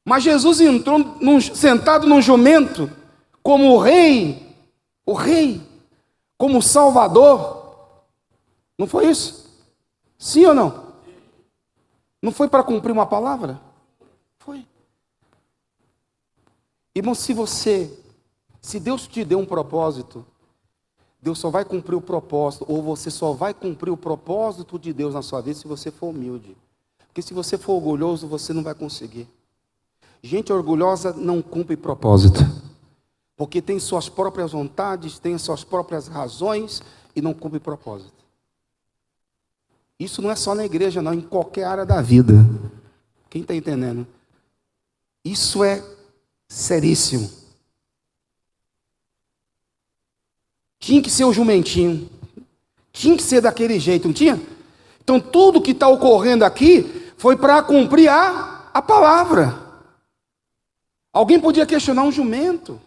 D: Mas Jesus entrou sentado num jumento, como o rei, como salvador. Não foi isso? Sim ou não? Não foi para cumprir uma palavra? Foi. Irmão, se Deus te deu um propósito, Deus só vai cumprir o propósito, ou você só vai cumprir o propósito de Deus na sua vida se você for humilde. Porque se você for orgulhoso, você não vai conseguir. Gente orgulhosa não cumpre propósito. Porque tem suas próprias vontades, tem suas próprias razões e não cumpre propósito. Isso não é só na igreja, não, em qualquer área da vida. Quem está entendendo? Isso é seríssimo. Tinha que ser o jumentinho. Tinha que ser daquele jeito, não tinha? Então tudo que está ocorrendo aqui foi para cumprir a palavra. Alguém podia questionar um jumento.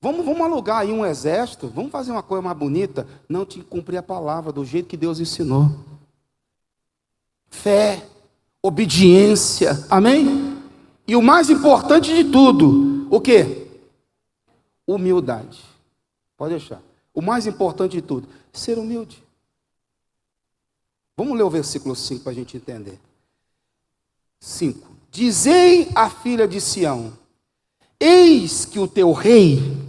D: Vamos alugar aí um exército, vamos fazer uma coisa mais bonita. Não, tinha que cumprir a palavra do jeito que Deus ensinou. Fé, obediência, amém? E o mais importante de tudo, o quê? Humildade. Pode deixar. O mais importante de tudo, ser humilde. Vamos ler o versículo 5 para a gente entender. 5. Dizei à filha de Sião, eis que o teu rei,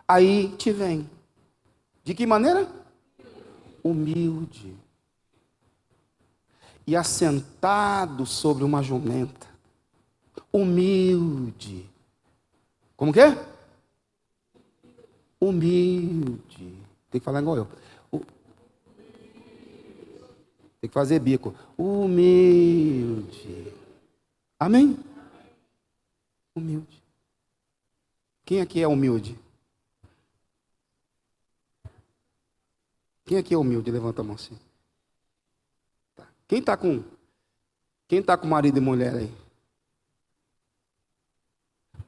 D: aí te vem. De que maneira? Humilde. E assentado sobre uma jumenta. Humilde. Como que é? Humilde. Tem que falar igual eu. Tem que fazer bico. Humilde. Amém? Humilde. Quem aqui é humilde? Quem aqui é humilde? Levanta a mão assim. Tá. Quem está com marido e mulher aí?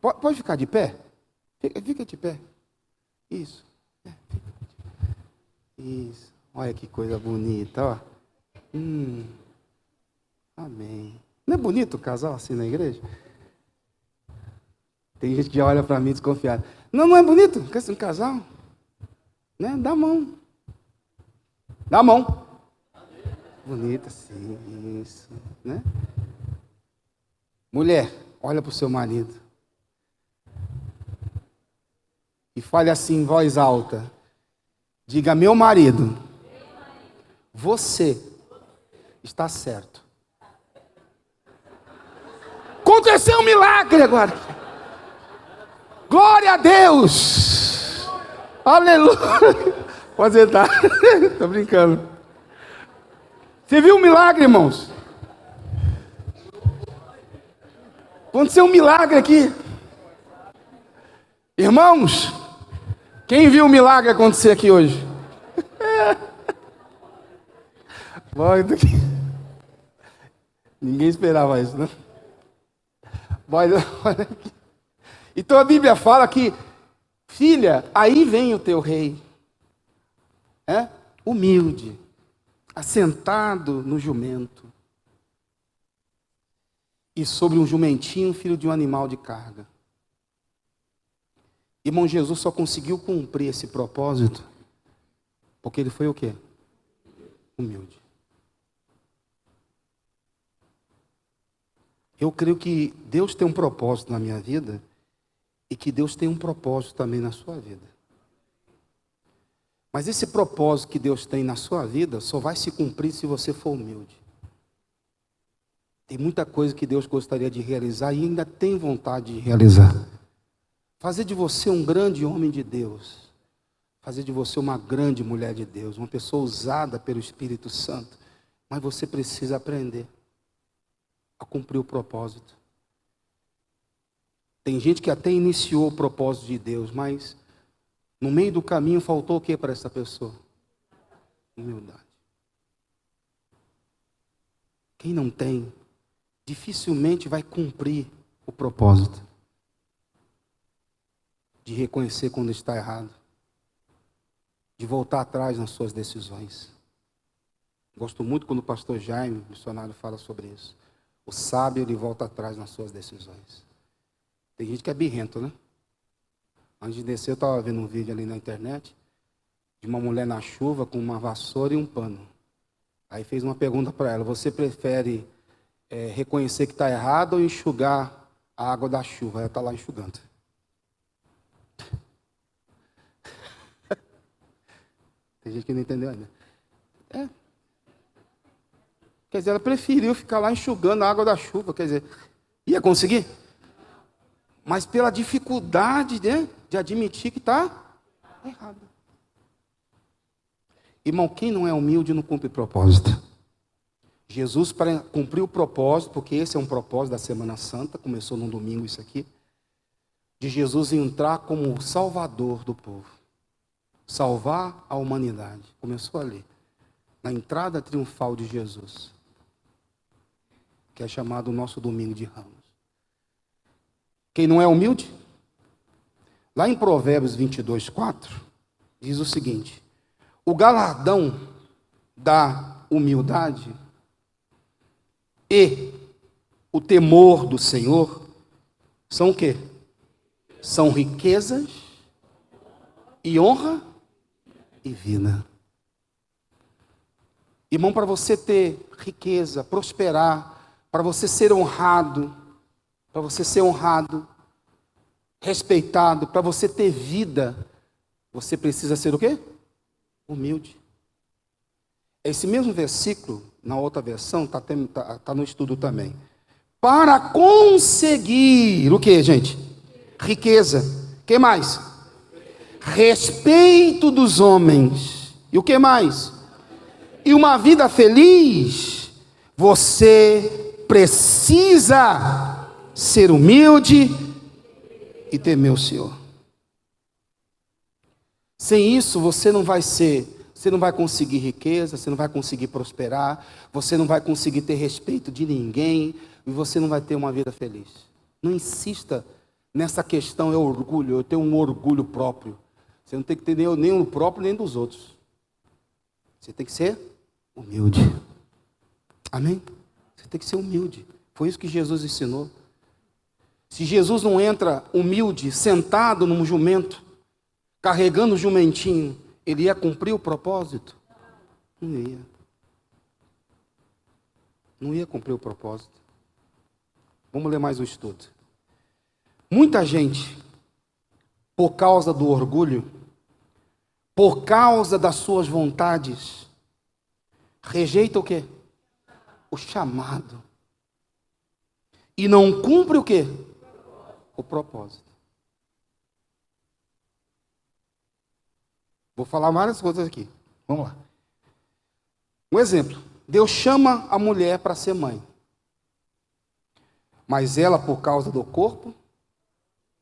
D: Pode ficar de pé? Fica de pé. Isso. Isso. Olha que coisa bonita, ó. Amém. Não é bonito o casal assim na igreja? Tem gente que já olha para mim desconfiado. Não é bonito? Quer ser um casal? Né? Dá a mão. Dá a mão. Bonita, sim. Isso. Né? Mulher, olha para o seu marido. E fale assim em voz alta. Diga, meu marido, você está certo. Aconteceu um milagre agora. Glória a Deus. Aleluia. Pode sentar. Estou brincando. Você viu um milagre, irmãos? Aconteceu um milagre aqui. Irmãos, quem viu o milagre acontecer aqui hoje? Olha aqui. Ninguém esperava isso, né? Olha aqui. Então a Bíblia fala que, filha, aí vem o teu rei. Humilde, assentado no jumento. E sobre um jumentinho, filho de um animal de carga. Irmão, Jesus só conseguiu cumprir esse propósito porque ele foi o quê? Humilde. Eu creio que Deus tem um propósito na minha vida e que Deus tem um propósito também na sua vida. Mas esse propósito que Deus tem na sua vida só vai se cumprir se você for humilde. Tem muita coisa que Deus gostaria de realizar e ainda tem vontade de realizar. Fazer de você um grande homem de Deus. Fazer de você uma grande mulher de Deus. Uma pessoa usada pelo Espírito Santo. Mas você precisa aprender a cumprir o propósito. Tem gente que até iniciou o propósito de Deus, mas no meio do caminho faltou o que para essa pessoa? Humildade. Quem não tem, dificilmente vai cumprir o propósito. De reconhecer quando está errado. De voltar atrás nas suas decisões. Gosto muito quando o pastor Jaime, missionário, fala sobre isso. O sábio, ele volta atrás nas suas decisões. Tem gente que é birrento, né? Antes de descer, eu estava vendo um vídeo ali na internet de uma mulher na chuva com uma vassoura e um pano. Aí fez uma pergunta para ela: você prefere reconhecer que está errado ou enxugar a água da chuva? Ela está lá enxugando. Tem gente que não entendeu ainda. Quer dizer, ela preferiu ficar lá enxugando a água da chuva. Quer dizer, ia conseguir? Mas pela dificuldade de admitir que está errado. Irmão, quem não é humilde não cumpre propósito. Jesus, para cumprir o propósito, porque esse é um propósito da Semana Santa, começou no domingo isso aqui, de Jesus entrar como o salvador do povo. Salvar a humanidade. Começou ali, na entrada triunfal de Jesus, que é chamado o nosso domingo de Ramos. Quem não é humilde? Lá em Provérbios 22:4, diz o seguinte: o galardão da humildade e o temor do Senhor são o quê? São riquezas e honra e vida. Irmão, para você ter riqueza, prosperar, para você ser honrado, respeitado, para você ter vida, você precisa ser o quê? Humilde. Esse mesmo versículo, na outra versão, está no estudo também. Para conseguir o que, gente? Riqueza. O que mais? Respeito dos homens. E o que mais? E uma vida feliz. Você precisa ser humilde e temer o Senhor. Sem isso, você não vai ser Você não vai conseguir riqueza, você não vai conseguir prosperar, você não vai conseguir ter respeito de ninguém e você não vai ter uma vida feliz. Não insista nessa questão, é orgulho, eu tenho um orgulho próprio. Você não tem que ter nem o próprio nem dos outros. Você tem que ser humilde. Amém? Você tem que ser humilde. Foi isso que Jesus ensinou. Se Jesus não entra humilde, sentado num jumento, carregando o jumentinho, ele ia cumprir o propósito? Não ia. Não ia cumprir o propósito. Vamos ler mais um estudo. Muita gente, por causa do orgulho, por causa das suas vontades, rejeita o quê? O chamado. E não cumpre o quê? O propósito. Vou falar várias coisas aqui. Vamos lá. Um exemplo. Deus chama a mulher para ser mãe. Mas ela, por causa do corpo...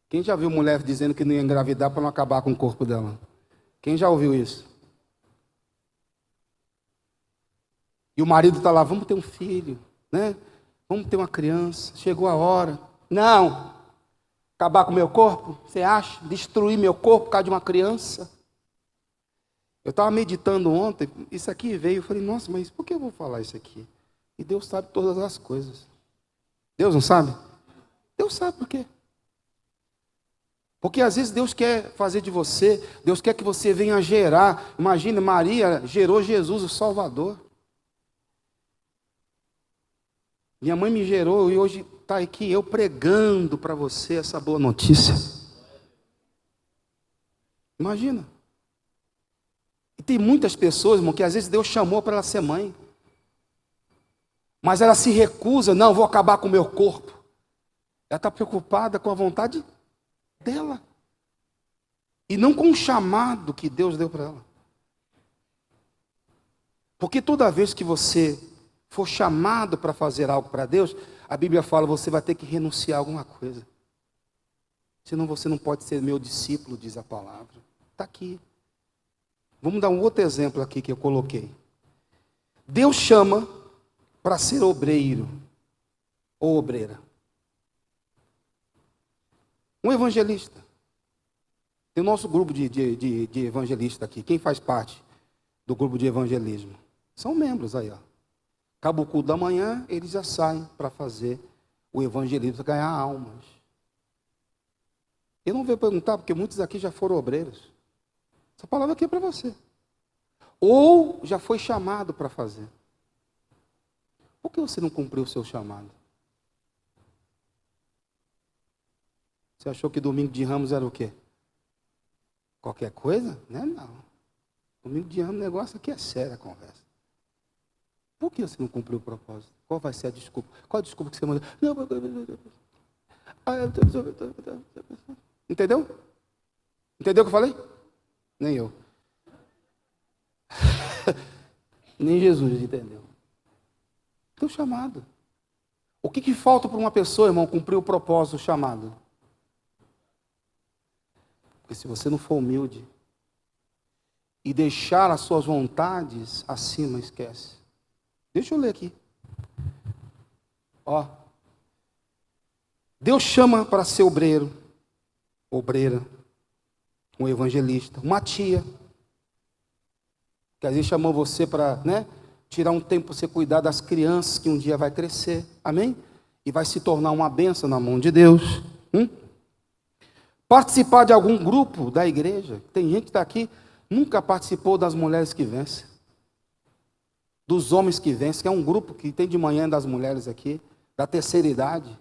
D: Quem já viu mulher dizendo que não ia engravidar para não acabar com o corpo dela? Quem já ouviu isso? E o marido está lá, vamos ter um filho, né? Vamos ter uma criança, chegou a hora. Não! Acabar com o meu corpo? Você acha? Destruir meu corpo por causa de uma criança? Eu estava meditando ontem, isso aqui veio, eu falei, nossa, mas por que eu vou falar isso aqui? E Deus sabe todas as coisas. Deus não sabe? Deus sabe por quê. Porque às vezes Deus quer fazer de você, Deus quer que você venha gerar. Imagina, Maria gerou Jesus, o Salvador. Minha mãe me gerou e hoje está aqui eu pregando para você essa boa notícia. Imagina. E tem muitas pessoas, irmão, que às vezes Deus chamou para ela ser mãe. Mas ela se recusa, não, vou acabar com o meu corpo. Ela está preocupada com a vontade dela. E não com o chamado que Deus deu para ela. Porque toda vez que você for chamado para fazer algo para Deus, a Bíblia fala, você vai ter que renunciar a alguma coisa. Senão você não pode ser meu discípulo, diz a palavra. Está aqui. Vamos dar um outro exemplo aqui que eu coloquei. Deus chama para ser obreiro ou obreira. Um evangelista. Tem o nosso grupo de evangelista aqui. Quem faz parte do grupo de evangelismo? São membros aí, ó. Acaba o culto da manhã, eles já saem para fazer o evangelismo, ganhar almas. Eu não vou perguntar, porque muitos aqui já foram obreiros. Essa palavra aqui é para você. Ou já foi chamado para fazer. Por que você não cumpriu o seu chamado? Você achou que domingo de Ramos era o quê? Qualquer coisa? Não é não. Domingo de Ramos, o negócio aqui é sério a conversa. Por que você não cumpriu o propósito? Qual vai ser a desculpa? Qual a desculpa que você manda? Entendeu? Entendeu o que eu falei? Nem eu. Nem Jesus entendeu. Teu chamado. O que falta para uma pessoa, irmão, cumprir o propósito, o chamado? Porque se você não for humilde e deixar as suas vontades acima, esquece. Deixa eu ler aqui. Ó. Deus chama para ser obreiro, obreira, um evangelista, uma tia, que às vezes chamou você para, né, tirar um tempo para você cuidar das crianças que um dia vai crescer, amém? E vai se tornar uma bênção na mão de Deus. Participar de algum grupo da igreja. Tem gente que está aqui, nunca participou das mulheres que vencem, dos homens que vencem, que é um grupo que tem de manhã das mulheres aqui, da terceira idade,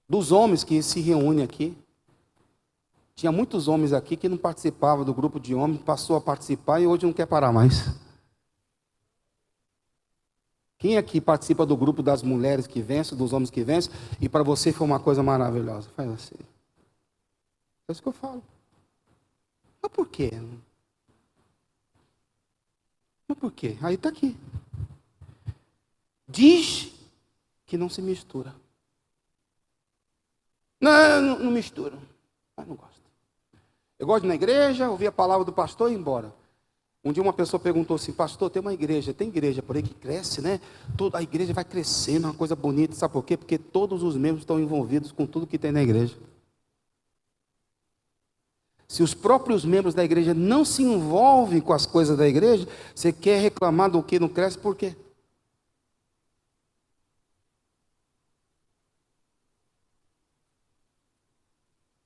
D: dos homens que se reúnem aqui. Tinha muitos homens aqui que não participavam do grupo de homens, passou a participar e hoje não quer parar mais. Quem aqui participa do grupo das mulheres que vencem, dos homens que vencem, e para você foi uma coisa maravilhosa? Faz assim. É isso que eu falo. Mas por quê? Mas por quê? Aí está aqui. Diz que não se mistura. Não mistura. Mas não gosto. Eu gosto de ir na igreja, ouvir a palavra do pastor e ir embora. Um dia uma pessoa perguntou assim: pastor, tem igreja por aí que cresce, né? Toda a igreja vai crescendo, é uma coisa bonita. Sabe por quê? Porque todos os membros estão envolvidos com tudo que tem na igreja. Se os próprios membros da igreja não se envolvem com as coisas da igreja, você quer reclamar do que não cresce, por quê?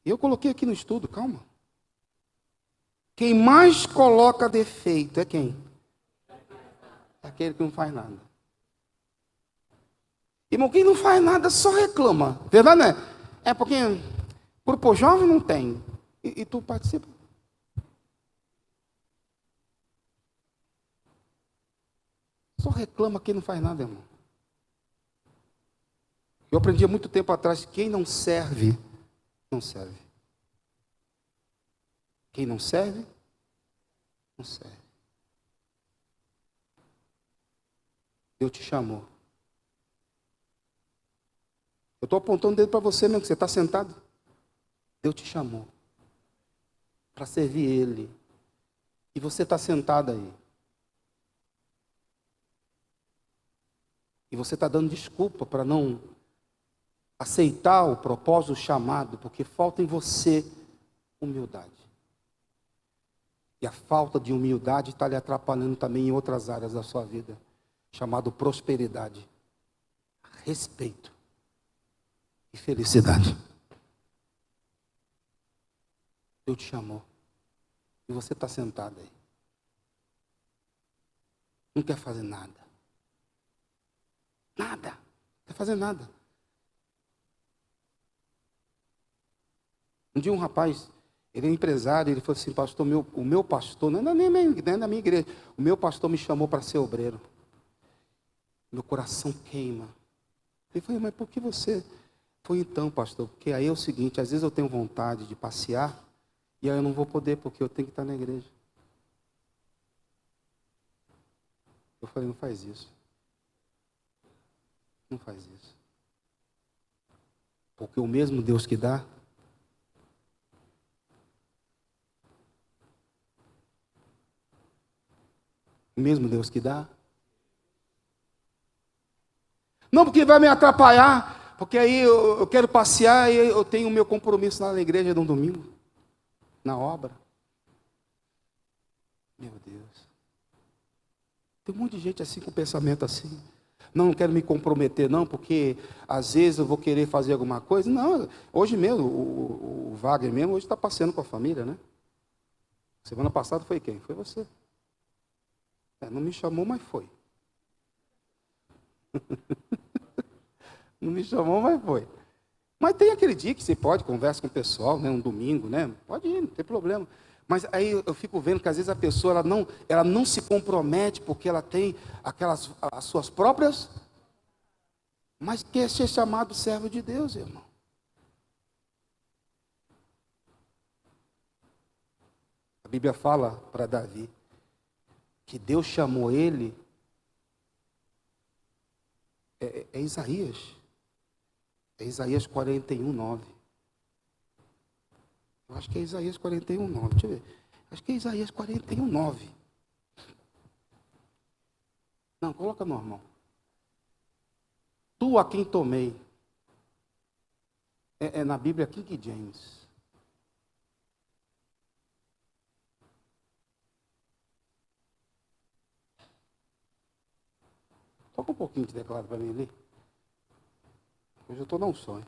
D: Eu coloquei aqui no estudo, calma. Quem mais coloca defeito é quem? É aquele que não faz nada. Irmão, quem não faz nada só reclama. Verdade, né? É porque grupo jovem não tem. E tu participa. Só reclama quem não faz nada, irmão. Eu aprendi há muito tempo atrás: quem não serve, não serve. Quem não serve, não serve. Deus te chamou. Eu estou apontando o dedo para você mesmo, que você está sentado. Deus te chamou para servir Ele. E você está sentado aí. E você está dando desculpa para não aceitar o propósito, o chamado, porque falta em você humildade. E a falta de humildade está lhe atrapalhando também em outras áreas da sua vida, chamado prosperidade, respeito e felicidade. Deus te chamou. E você está sentado aí. Não quer fazer nada. Nada. Não quer fazer nada. Um dia um rapaz, ele é empresário, ele falou assim: pastor, o meu pastor, não é na minha igreja, o meu pastor me chamou para ser obreiro. Meu coração queima. Ele falou: mas por que você? Foi então, pastor, porque aí é o seguinte: às vezes eu tenho vontade de passear, e aí eu não vou poder, porque eu tenho que estar na igreja. Eu falei: não faz isso. Não faz isso. Porque o mesmo Deus que dá, o mesmo Deus que dá. Não, porque vai me atrapalhar, porque aí eu quero passear e eu tenho o meu compromisso lá na igreja no domingo, na obra. Meu Deus. Tem um monte de gente assim, com pensamento assim. Não quero me comprometer não, porque às vezes eu vou querer fazer alguma coisa. Não, hoje mesmo, o Wagner mesmo, hoje está passeando com a família, né? Semana passada foi quem? Foi você. Não me chamou, mas foi. Não me chamou, mas foi. Mas tem aquele dia que você pode conversar com o pessoal, né? Um domingo, né? Pode ir, não tem problema. Mas aí eu fico vendo que às vezes a pessoa ela não se compromete porque ela tem as suas próprias, mas quer ser chamado servo de Deus, irmão. A Bíblia fala para Davi que Deus chamou ele, é Isaías 41:9. Eu acho que é Isaías 41:9, deixa eu ver. Acho que é Isaías 41:9. Não, coloca normal. Tu a quem tomei. É na Bíblia King James. Toca um pouquinho de teclado para mim ali. Hoje eu estou num sonho.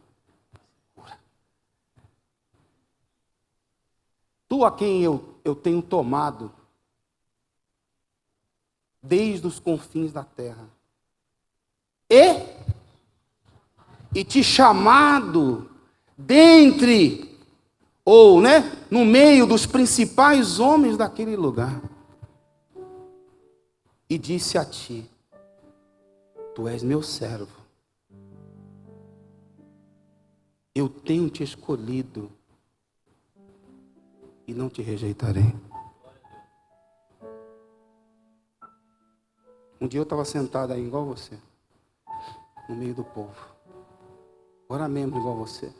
D: Tu a quem eu tenho tomado desde os confins da terra e te chamado dentre, ou no meio dos principais homens daquele lugar, e disse a ti: tu és meu servo, eu tenho te escolhido e não te rejeitarei. Um dia eu estava sentado aí igual você, no meio do povo. Eu era membro igual você.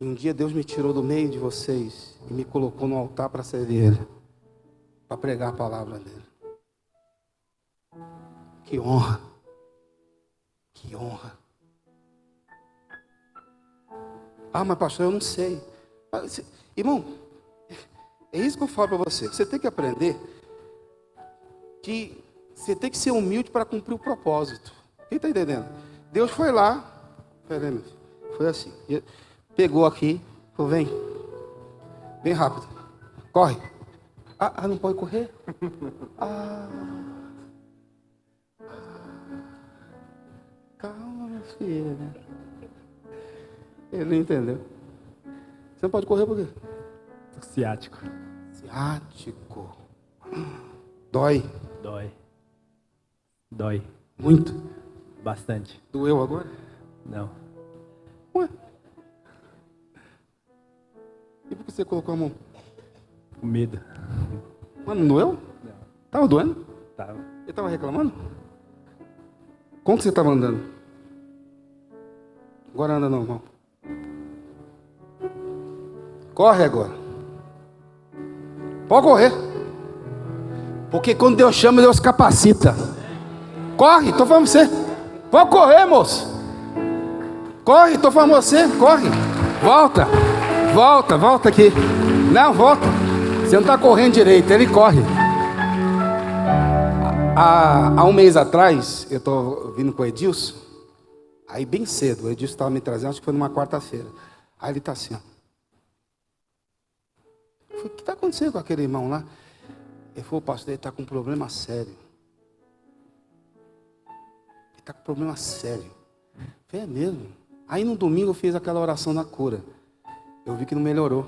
D: E um dia Deus me tirou do meio de vocês e me colocou no altar para servir Ele. para pregar a palavra dele. Que honra. Que honra. Ah, mas pastor, eu não sei. Irmão, é isso que eu falo para você. Você tem que aprender que você tem que ser humilde para cumprir o propósito. Quem está entendendo? Deus foi lá. Peraí, meu filho. Foi assim. Pegou aqui. Falou, vem. Vem rápido. Corre. Ah, não pode correr? Calma, meu filho. Ele não entendeu. Você não pode correr por quê?
E: Ciático.
D: Ciático. Dói.
E: Dói.
D: Muito.
E: Bastante.
D: Doeu agora?
E: Não.
D: Ué. E por que você colocou a mão?
E: Com medo.
D: Mano, não doeu?
E: Não.
D: Tava doendo?
E: Tava.
D: Ele tava reclamando? Como que você tava andando? Agora anda não, irmão. Corre agora. Pode correr. Porque quando Deus chama, Deus capacita. Corre, tô falando pra você. Pode correr, moço. Corre, tô falando pra você. Corre. Volta aqui. Não, volta. Você não tá correndo direito, ele corre. Há um mês atrás, eu tô vindo com o Edilson. Aí bem cedo, o Edilson estava me trazendo, acho que foi numa quarta-feira. Aí ele tá assim, ó. Eu falei, o que está acontecendo com aquele irmão lá? Ele falou, pastor, ele está com um problema sério. Ele está com um problema sério. Eu falei, é mesmo? Aí no domingo eu fiz aquela oração da cura. Eu vi que não melhorou.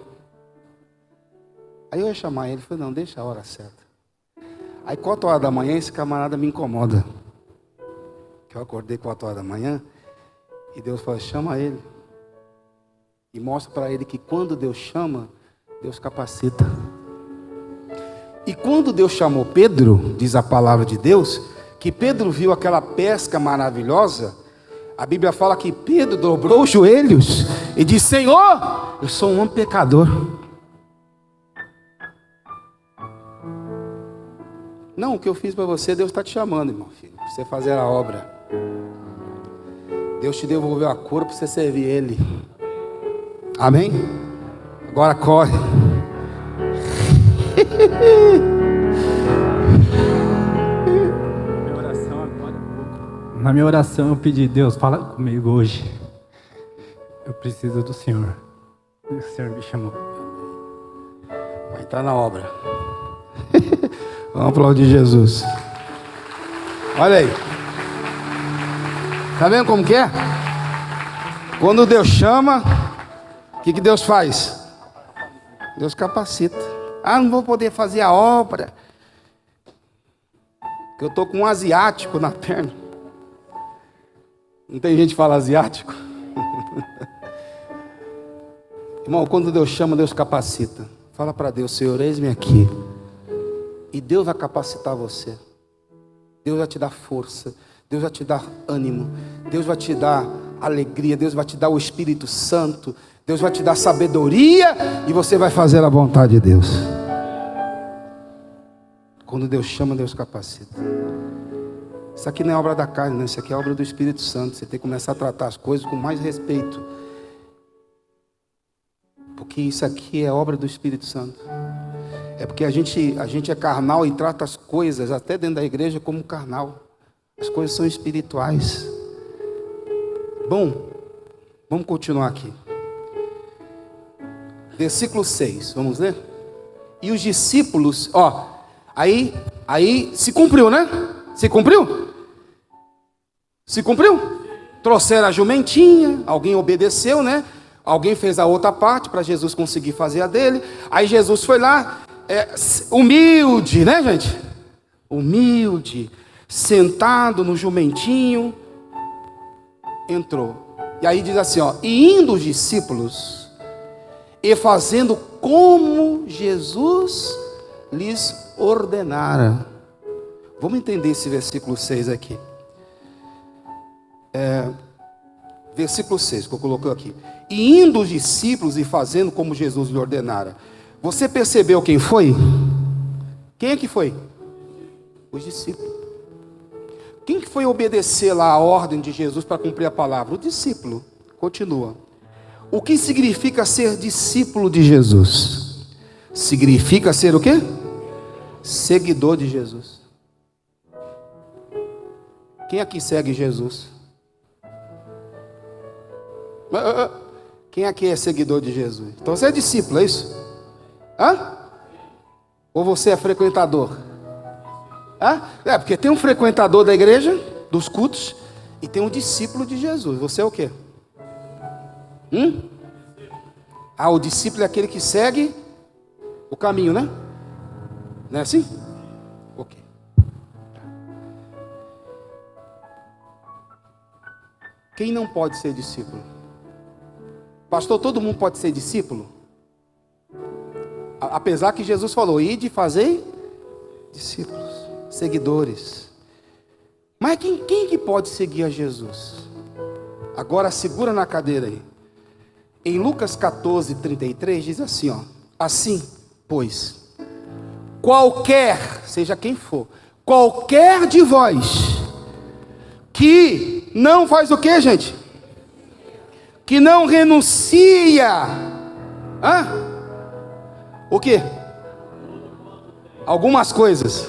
D: Aí eu ia chamar ele, falei, não, deixa a hora certa. Aí 4 horas da manhã esse camarada me incomoda. Que eu acordei 4 horas da manhã e Deus falou, chama ele. E mostra para ele que quando Deus chama, Deus capacita. E quando Deus chamou Pedro, diz a palavra de Deus, que Pedro viu aquela pesca maravilhosa, a Bíblia fala que Pedro dobrou os joelhos e disse, Senhor, eu sou um homem pecador. Não, o que eu fiz para você, Deus está te chamando, irmão filho, para você fazer a obra. Deus te devolveu a cura para você servir Ele. Amém? Agora corre.
E: Na minha oração eu pedi, Deus, fala comigo hoje. Eu preciso do Senhor. O Senhor me chamou.
D: Vai entrar na obra. Vamos aplaudir Jesus. Olha aí. Tá vendo como que é? Quando Deus chama, o que Deus faz? Deus capacita. Ah, não vou poder fazer a obra. Porque eu estou com um asiático na perna. Não tem gente que fala asiático? Irmão, quando Deus chama, Deus capacita. Fala para Deus, Senhor, eis-me aqui. E Deus vai capacitar você. Deus vai te dar força. Deus vai te dar ânimo. Deus vai te dar alegria. Deus vai te dar o Espírito Santo. Deus vai te dar sabedoria. E você vai fazer a vontade de Deus. Quando Deus chama, Deus capacita. Isso aqui não é obra da carne, não. Isso aqui é obra do Espírito Santo. Você tem que começar a tratar as coisas com mais respeito. Porque isso aqui é obra do Espírito Santo. É porque a gente é carnal e trata as coisas, até dentro da igreja, como carnal. As coisas são espirituais. Bom, vamos continuar aqui. Versículo 6, vamos ler? E os discípulos, aí se cumpriu, né? Se cumpriu? Se cumpriu? Trouxeram a jumentinha, alguém obedeceu, né? Alguém fez a outra parte para Jesus conseguir fazer a dele. Aí Jesus foi lá, humilde, né, gente? Humilde, sentado no jumentinho, entrou. E aí diz assim, e indo os discípulos, e fazendo como Jesus lhes ordenara. Vamos entender esse versículo 6 aqui. Versículo 6 que eu coloquei aqui. E indo os discípulos e fazendo como Jesus lhe ordenara. Você percebeu quem foi? Quem é que foi? Os discípulos. Quem que foi obedecer lá a ordem de Jesus para cumprir a palavra? O discípulo. Continua. O que significa ser discípulo de Jesus? Significa ser o quê? Seguidor de Jesus. Quem aqui segue Jesus? Quem aqui é seguidor de Jesus? Então você é discípulo, é isso? Hã? Ou você é frequentador? Hã? É, porque tem um frequentador da igreja, dos cultos, e tem um discípulo de Jesus. Você é o quê? O discípulo é aquele que segue o caminho, né? Não é assim? Ok. Quem não pode ser discípulo? Pastor, todo mundo pode ser discípulo? Apesar que Jesus falou, ide e fazei discípulos, seguidores. Mas quem que pode seguir a Jesus? Agora segura na cadeira aí. Em Lucas 14, 33 diz assim, ó. Assim, pois, qualquer, seja quem for, qualquer de vós que não faz o que, gente? Que não renuncia. O que? Algumas coisas.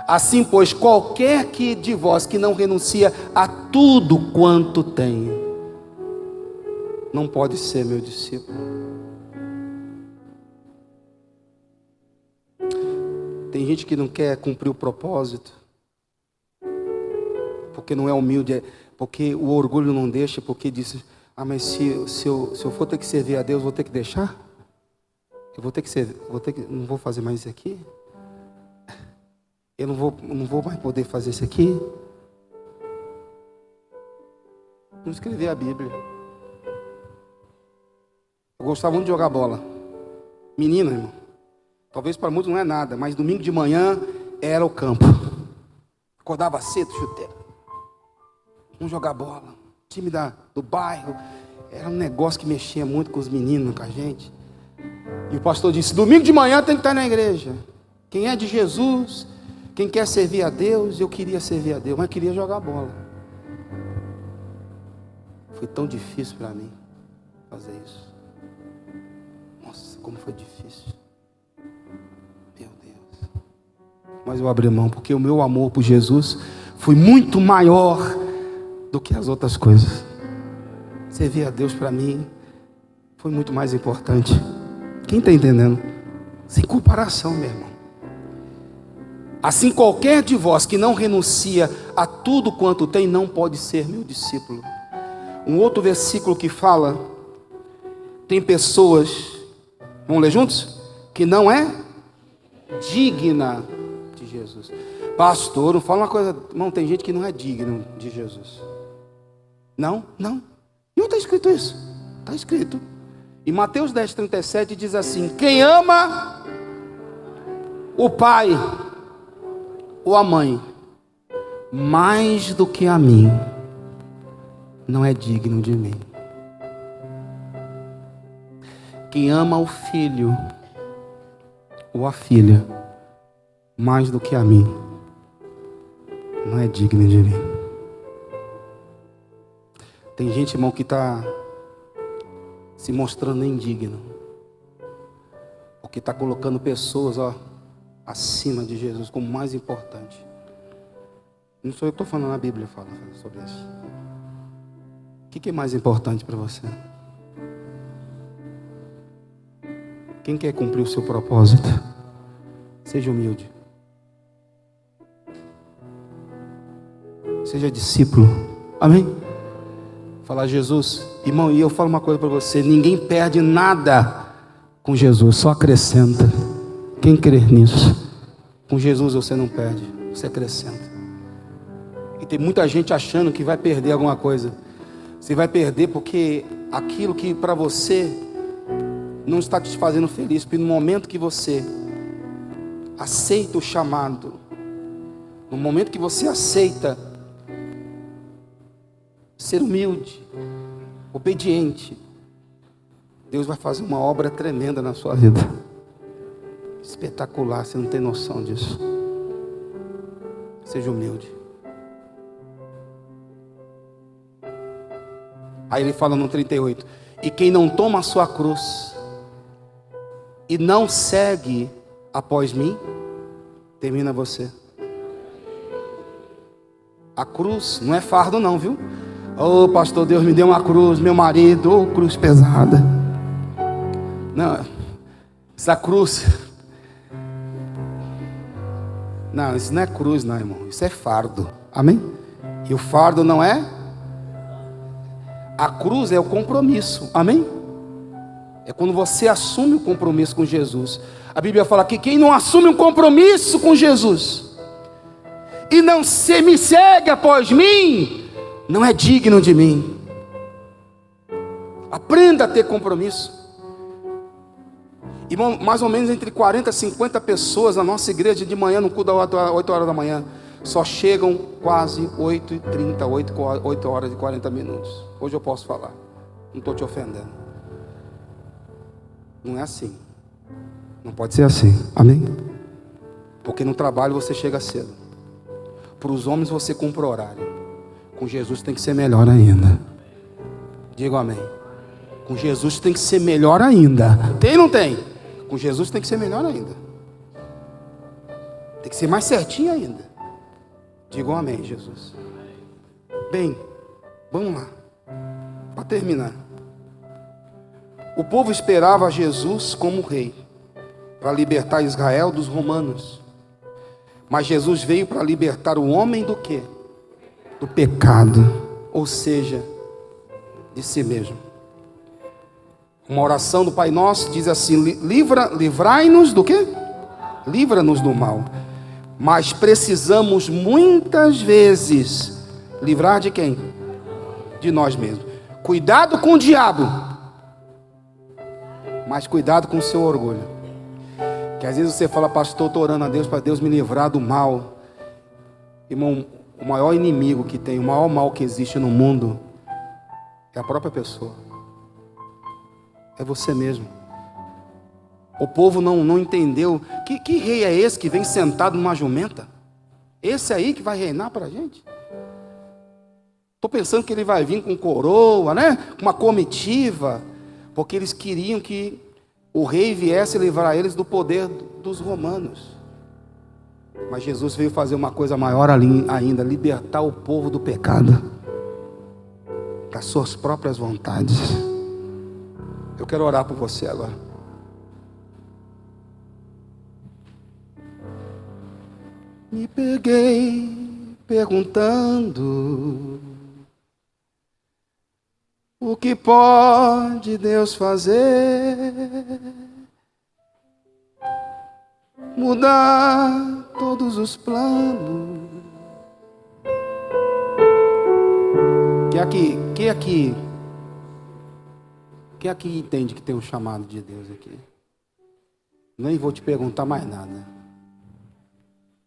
D: Assim, pois, qualquer que de vós que não renuncia a tudo quanto tem, não pode ser meu discípulo. Tem gente que não quer cumprir o propósito, porque não é humilde, porque o orgulho não deixa, porque diz, mas se eu for ter que servir a Deus, vou ter que deixar? Eu vou ter que não vou fazer mais isso aqui? Eu não vou mais poder fazer isso aqui? Não escrever a Bíblia. Eu gostava muito de jogar bola. Menino, irmão. Talvez para muitos não é nada, mas domingo de manhã era o campo. Acordava cedo, chuteiro. Vamos jogar bola. Time do bairro. Era um negócio que mexia muito com os meninos, com a gente. E o pastor disse, domingo de manhã tem que estar na igreja. Quem é de Jesus, quem quer servir a Deus, eu queria servir a Deus, mas queria jogar bola. Foi tão difícil para mim fazer isso. Nossa, como foi difícil. Meu Deus. Mas eu abri mão, porque o meu amor por Jesus foi muito maior do que as outras coisas. Servir a Deus para mim foi muito mais importante. Quem está entendendo? Sem comparação, meu irmão. Assim, qualquer de vós que não renuncia a tudo quanto tem, não pode ser meu discípulo. Um outro versículo que fala, tem pessoas, vamos ler juntos? Que não é digna de Jesus. Pastor, não fala uma coisa, irmão, tem gente que não é digno de Jesus. Não. E onde está escrito isso? Está escrito. Em Mateus 10, 37 diz assim, quem ama o pai ou a mãe mais do que a mim, não é digno de mim. Quem ama o filho ou a filha mais do que a mim, não é digno de mim. Tem gente, irmão, que está se mostrando indigno, porque está colocando pessoas acima de Jesus como mais importante. Não sou eu que estou falando, a Bíblia fala sobre isso. O que é mais importante para você? Quem quer cumprir o seu propósito? Seja humilde. Seja discípulo. Amém? Falar, Jesus, irmão, e eu falo uma coisa para você, ninguém perde nada com Jesus, só acrescenta. Quem crer nisso? Com Jesus você não perde, você acrescenta. E tem muita gente achando que vai perder alguma coisa. Você vai perder porque aquilo que para você não está te fazendo feliz, porque no momento que você aceita o chamado, no momento que você aceita ser humilde, obediente, Deus vai fazer uma obra tremenda na sua vida. espetacular, você não tem noção disso. Seja humilde. Aí ele fala no 38: e quem não toma a sua cruz e não segue após mim, termina você. A cruz não é fardo não, viu? Ô pastor, Deus me deu uma cruz, meu marido, cruz pesada. Não, essa cruz... Não, isso não é cruz não, irmão. Isso é fardo, amém? E o fardo não é... A cruz é o compromisso, amém? É quando você assume o compromisso com Jesus. A Bíblia fala que quem não assume um compromisso com Jesus e não se me segue após mim, não é digno de mim. Aprenda a ter compromisso. Irmão, mais ou menos entre 40 e 50 pessoas na nossa igreja de manhã, no culto das 8 horas da manhã, só chegam quase 8h30, 8 horas e 40 minutos. Hoje eu posso falar, não estou te ofendendo. Não é assim. Não pode ser assim, amém? Porque no trabalho você chega cedo. Para os homens você cumpre o horário. Com Jesus tem que ser melhor ainda. Digo amém. Com Jesus tem que ser melhor ainda. Tem ou não tem? Com Jesus tem que ser melhor ainda. Tem que ser mais certinho ainda. Digo amém, Jesus. Bem, vamos lá. Para terminar. O povo esperava Jesus como rei, para libertar Israel dos romanos. Mas Jesus veio para libertar o homem do quê? Do pecado, ou seja, de si mesmo. Uma oração do Pai Nosso diz assim: livrai-nos do quê? Livra-nos do mal. Mas precisamos muitas vezes livrar de quem? De nós mesmos. Cuidado com o diabo, mas cuidado com o seu orgulho. Que às vezes você fala: pastor, estou orando a Deus para Deus me livrar do mal. Irmão, o maior inimigo que tem, o maior mal que existe no mundo é a própria pessoa. É você mesmo. O povo não entendeu. Que rei é esse que vem sentado numa jumenta? Esse aí que vai reinar para a gente? Estou pensando que ele vai vir com coroa, né? Com uma comitiva, porque eles queriam que o rei viesse livrar eles do poder dos romanos. Mas Jesus veio fazer uma coisa maior ainda: libertar o povo do pecado, das suas próprias vontades. Eu quero orar por você agora. Me peguei perguntando: o que pode Deus fazer? Mudar todos os planos. Quem aqui entende que tem um chamado de Deus aqui? Nem vou te perguntar mais nada.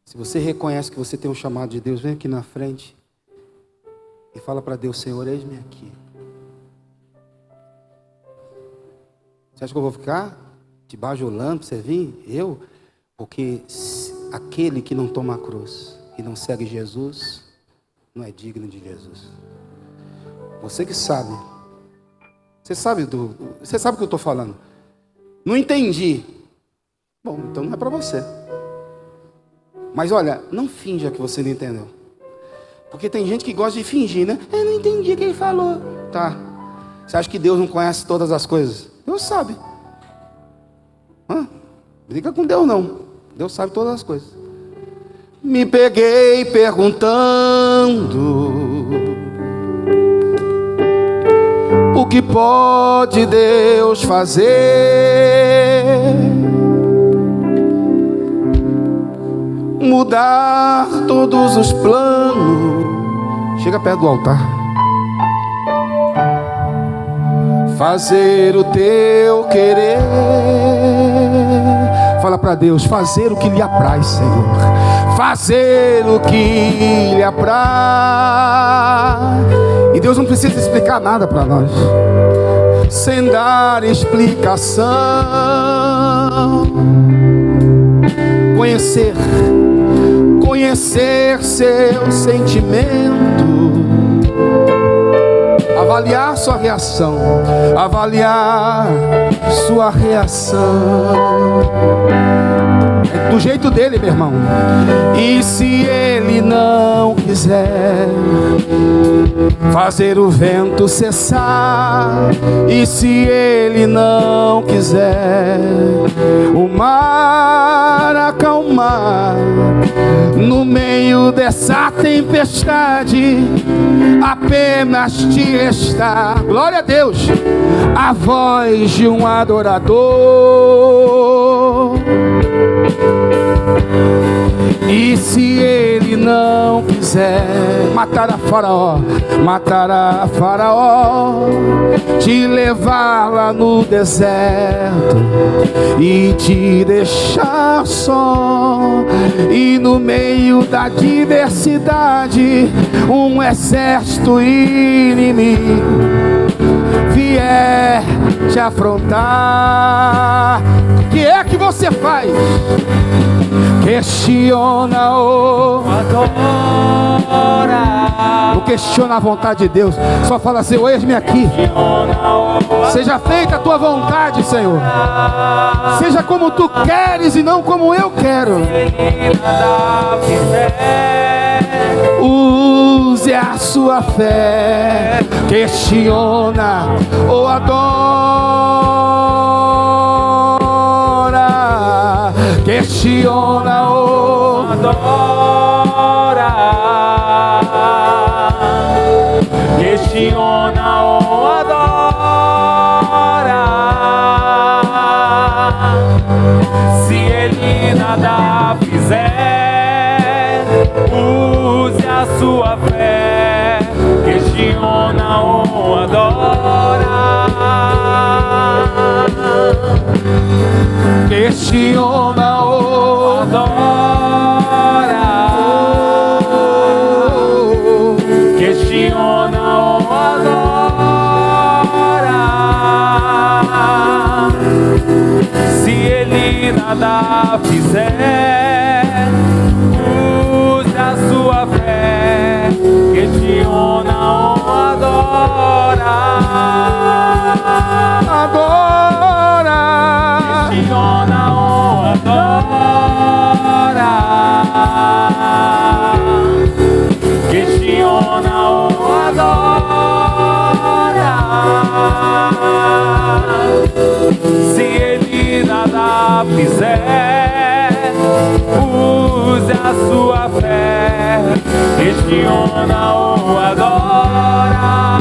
D: Se você reconhece que você tem um chamado de Deus, vem aqui na frente e fala para Deus: Senhor, eis-me aqui. Você acha que eu vou ficar te bajulando para você vir? Eu? Porque aquele que não toma a cruz e não segue Jesus, não é digno de Jesus. Você que sabe. Você sabe o que eu estou falando. Não entendi. Bom, então não é para você. Mas olha, não finja que você não entendeu. Porque tem gente que gosta de fingir, né? Eu não entendi o que ele falou. Tá. Você acha que Deus não conhece todas as coisas? Deus sabe. Briga com Deus não. Deus sabe todas as coisas. Me peguei perguntando: o que pode Deus fazer? Mudar todos os planos. Chega perto do altar. Fazer o teu querer. Fala para Deus: fazer o que lhe apraz, Senhor. Fazer o que lhe apraz. E Deus não precisa explicar nada para nós, sem dar explicação. conhecer seu sentimento, avaliar sua reação, avaliar sua reação. É do jeito dele, meu irmão. E se ele não quiser fazer o vento cessar, e se ele não quiser o mar acalmar, no meio dessa tempestade apenas te restar, glória a Deus, a voz de um adorador. E se ele não quiser matar a Faraó, te levar lá no deserto e te deixar só, e no meio da diversidade um exército inimigo vier te afrontar, o que é que você faz? Questiona-o, adora. Não questiona a vontade de Deus, só fala assim: eis-me aqui, seja feita a tua vontade, Senhor, seja como tu queres e não como eu quero. Use a sua fé, questiona ou adora, questiona ou adora, questiona ou adora. Se ele nada fizer, use a sua fé, questiona ou adora, questiona ou adora, questiona ou adora. Se ele nada fizer, use a sua fé, questiona ou adora, adora, questiona ou adora, questiona ou adora. Se ele nada fizer, use a sua fé, questiona ou adora,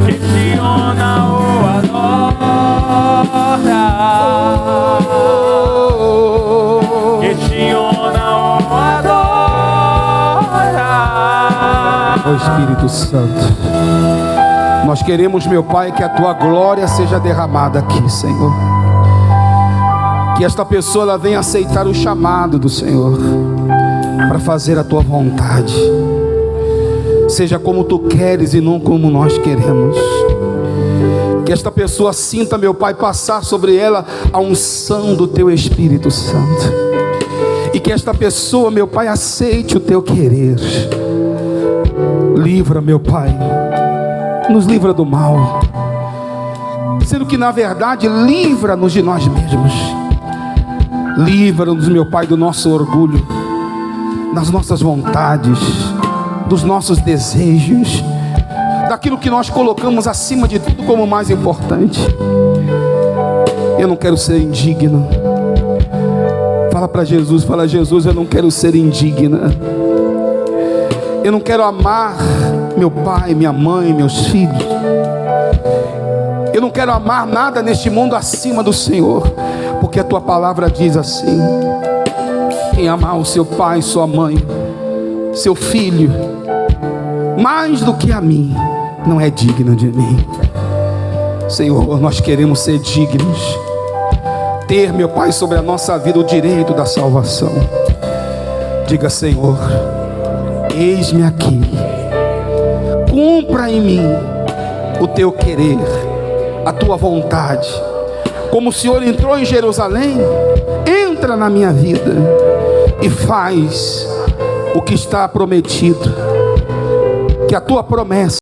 D: questiona ou adora, questiona ou adora. Ó Espírito Santo, nós queremos, meu Pai, que a tua glória seja derramada aqui, Senhor. Que esta pessoa ela venha aceitar o chamado do Senhor para fazer a tua vontade. Seja como tu queres e não como nós queremos. Que esta pessoa sinta, meu Pai, passar sobre ela a unção do teu Espírito Santo. E que esta pessoa, meu Pai, aceite o teu querer. Livra, meu Pai, nos livra do mal, sendo que na verdade livra-nos de nós mesmos. Livra-nos, meu Pai, do nosso orgulho, das nossas vontades, dos nossos desejos, daquilo que nós colocamos acima de tudo como mais importante. Eu não quero ser indigno. Fala para Jesus, fala: Jesus, eu não quero ser indigna. Eu não quero amar meu pai, minha mãe, meus filhos. Eu não quero amar nada neste mundo acima do Senhor, porque a tua palavra diz assim: quem amar o seu pai, sua mãe, seu filho, mais do que a mim, não é digno de mim. Senhor, nós queremos ser dignos, ter, meu Pai, sobre a nossa vida o direito da salvação. Diga: Senhor, eis-me aqui, cumpra em mim o teu querer, a tua vontade, como o Senhor entrou em Jerusalém, entra na minha vida e faz o que está prometido. Que a tua promessa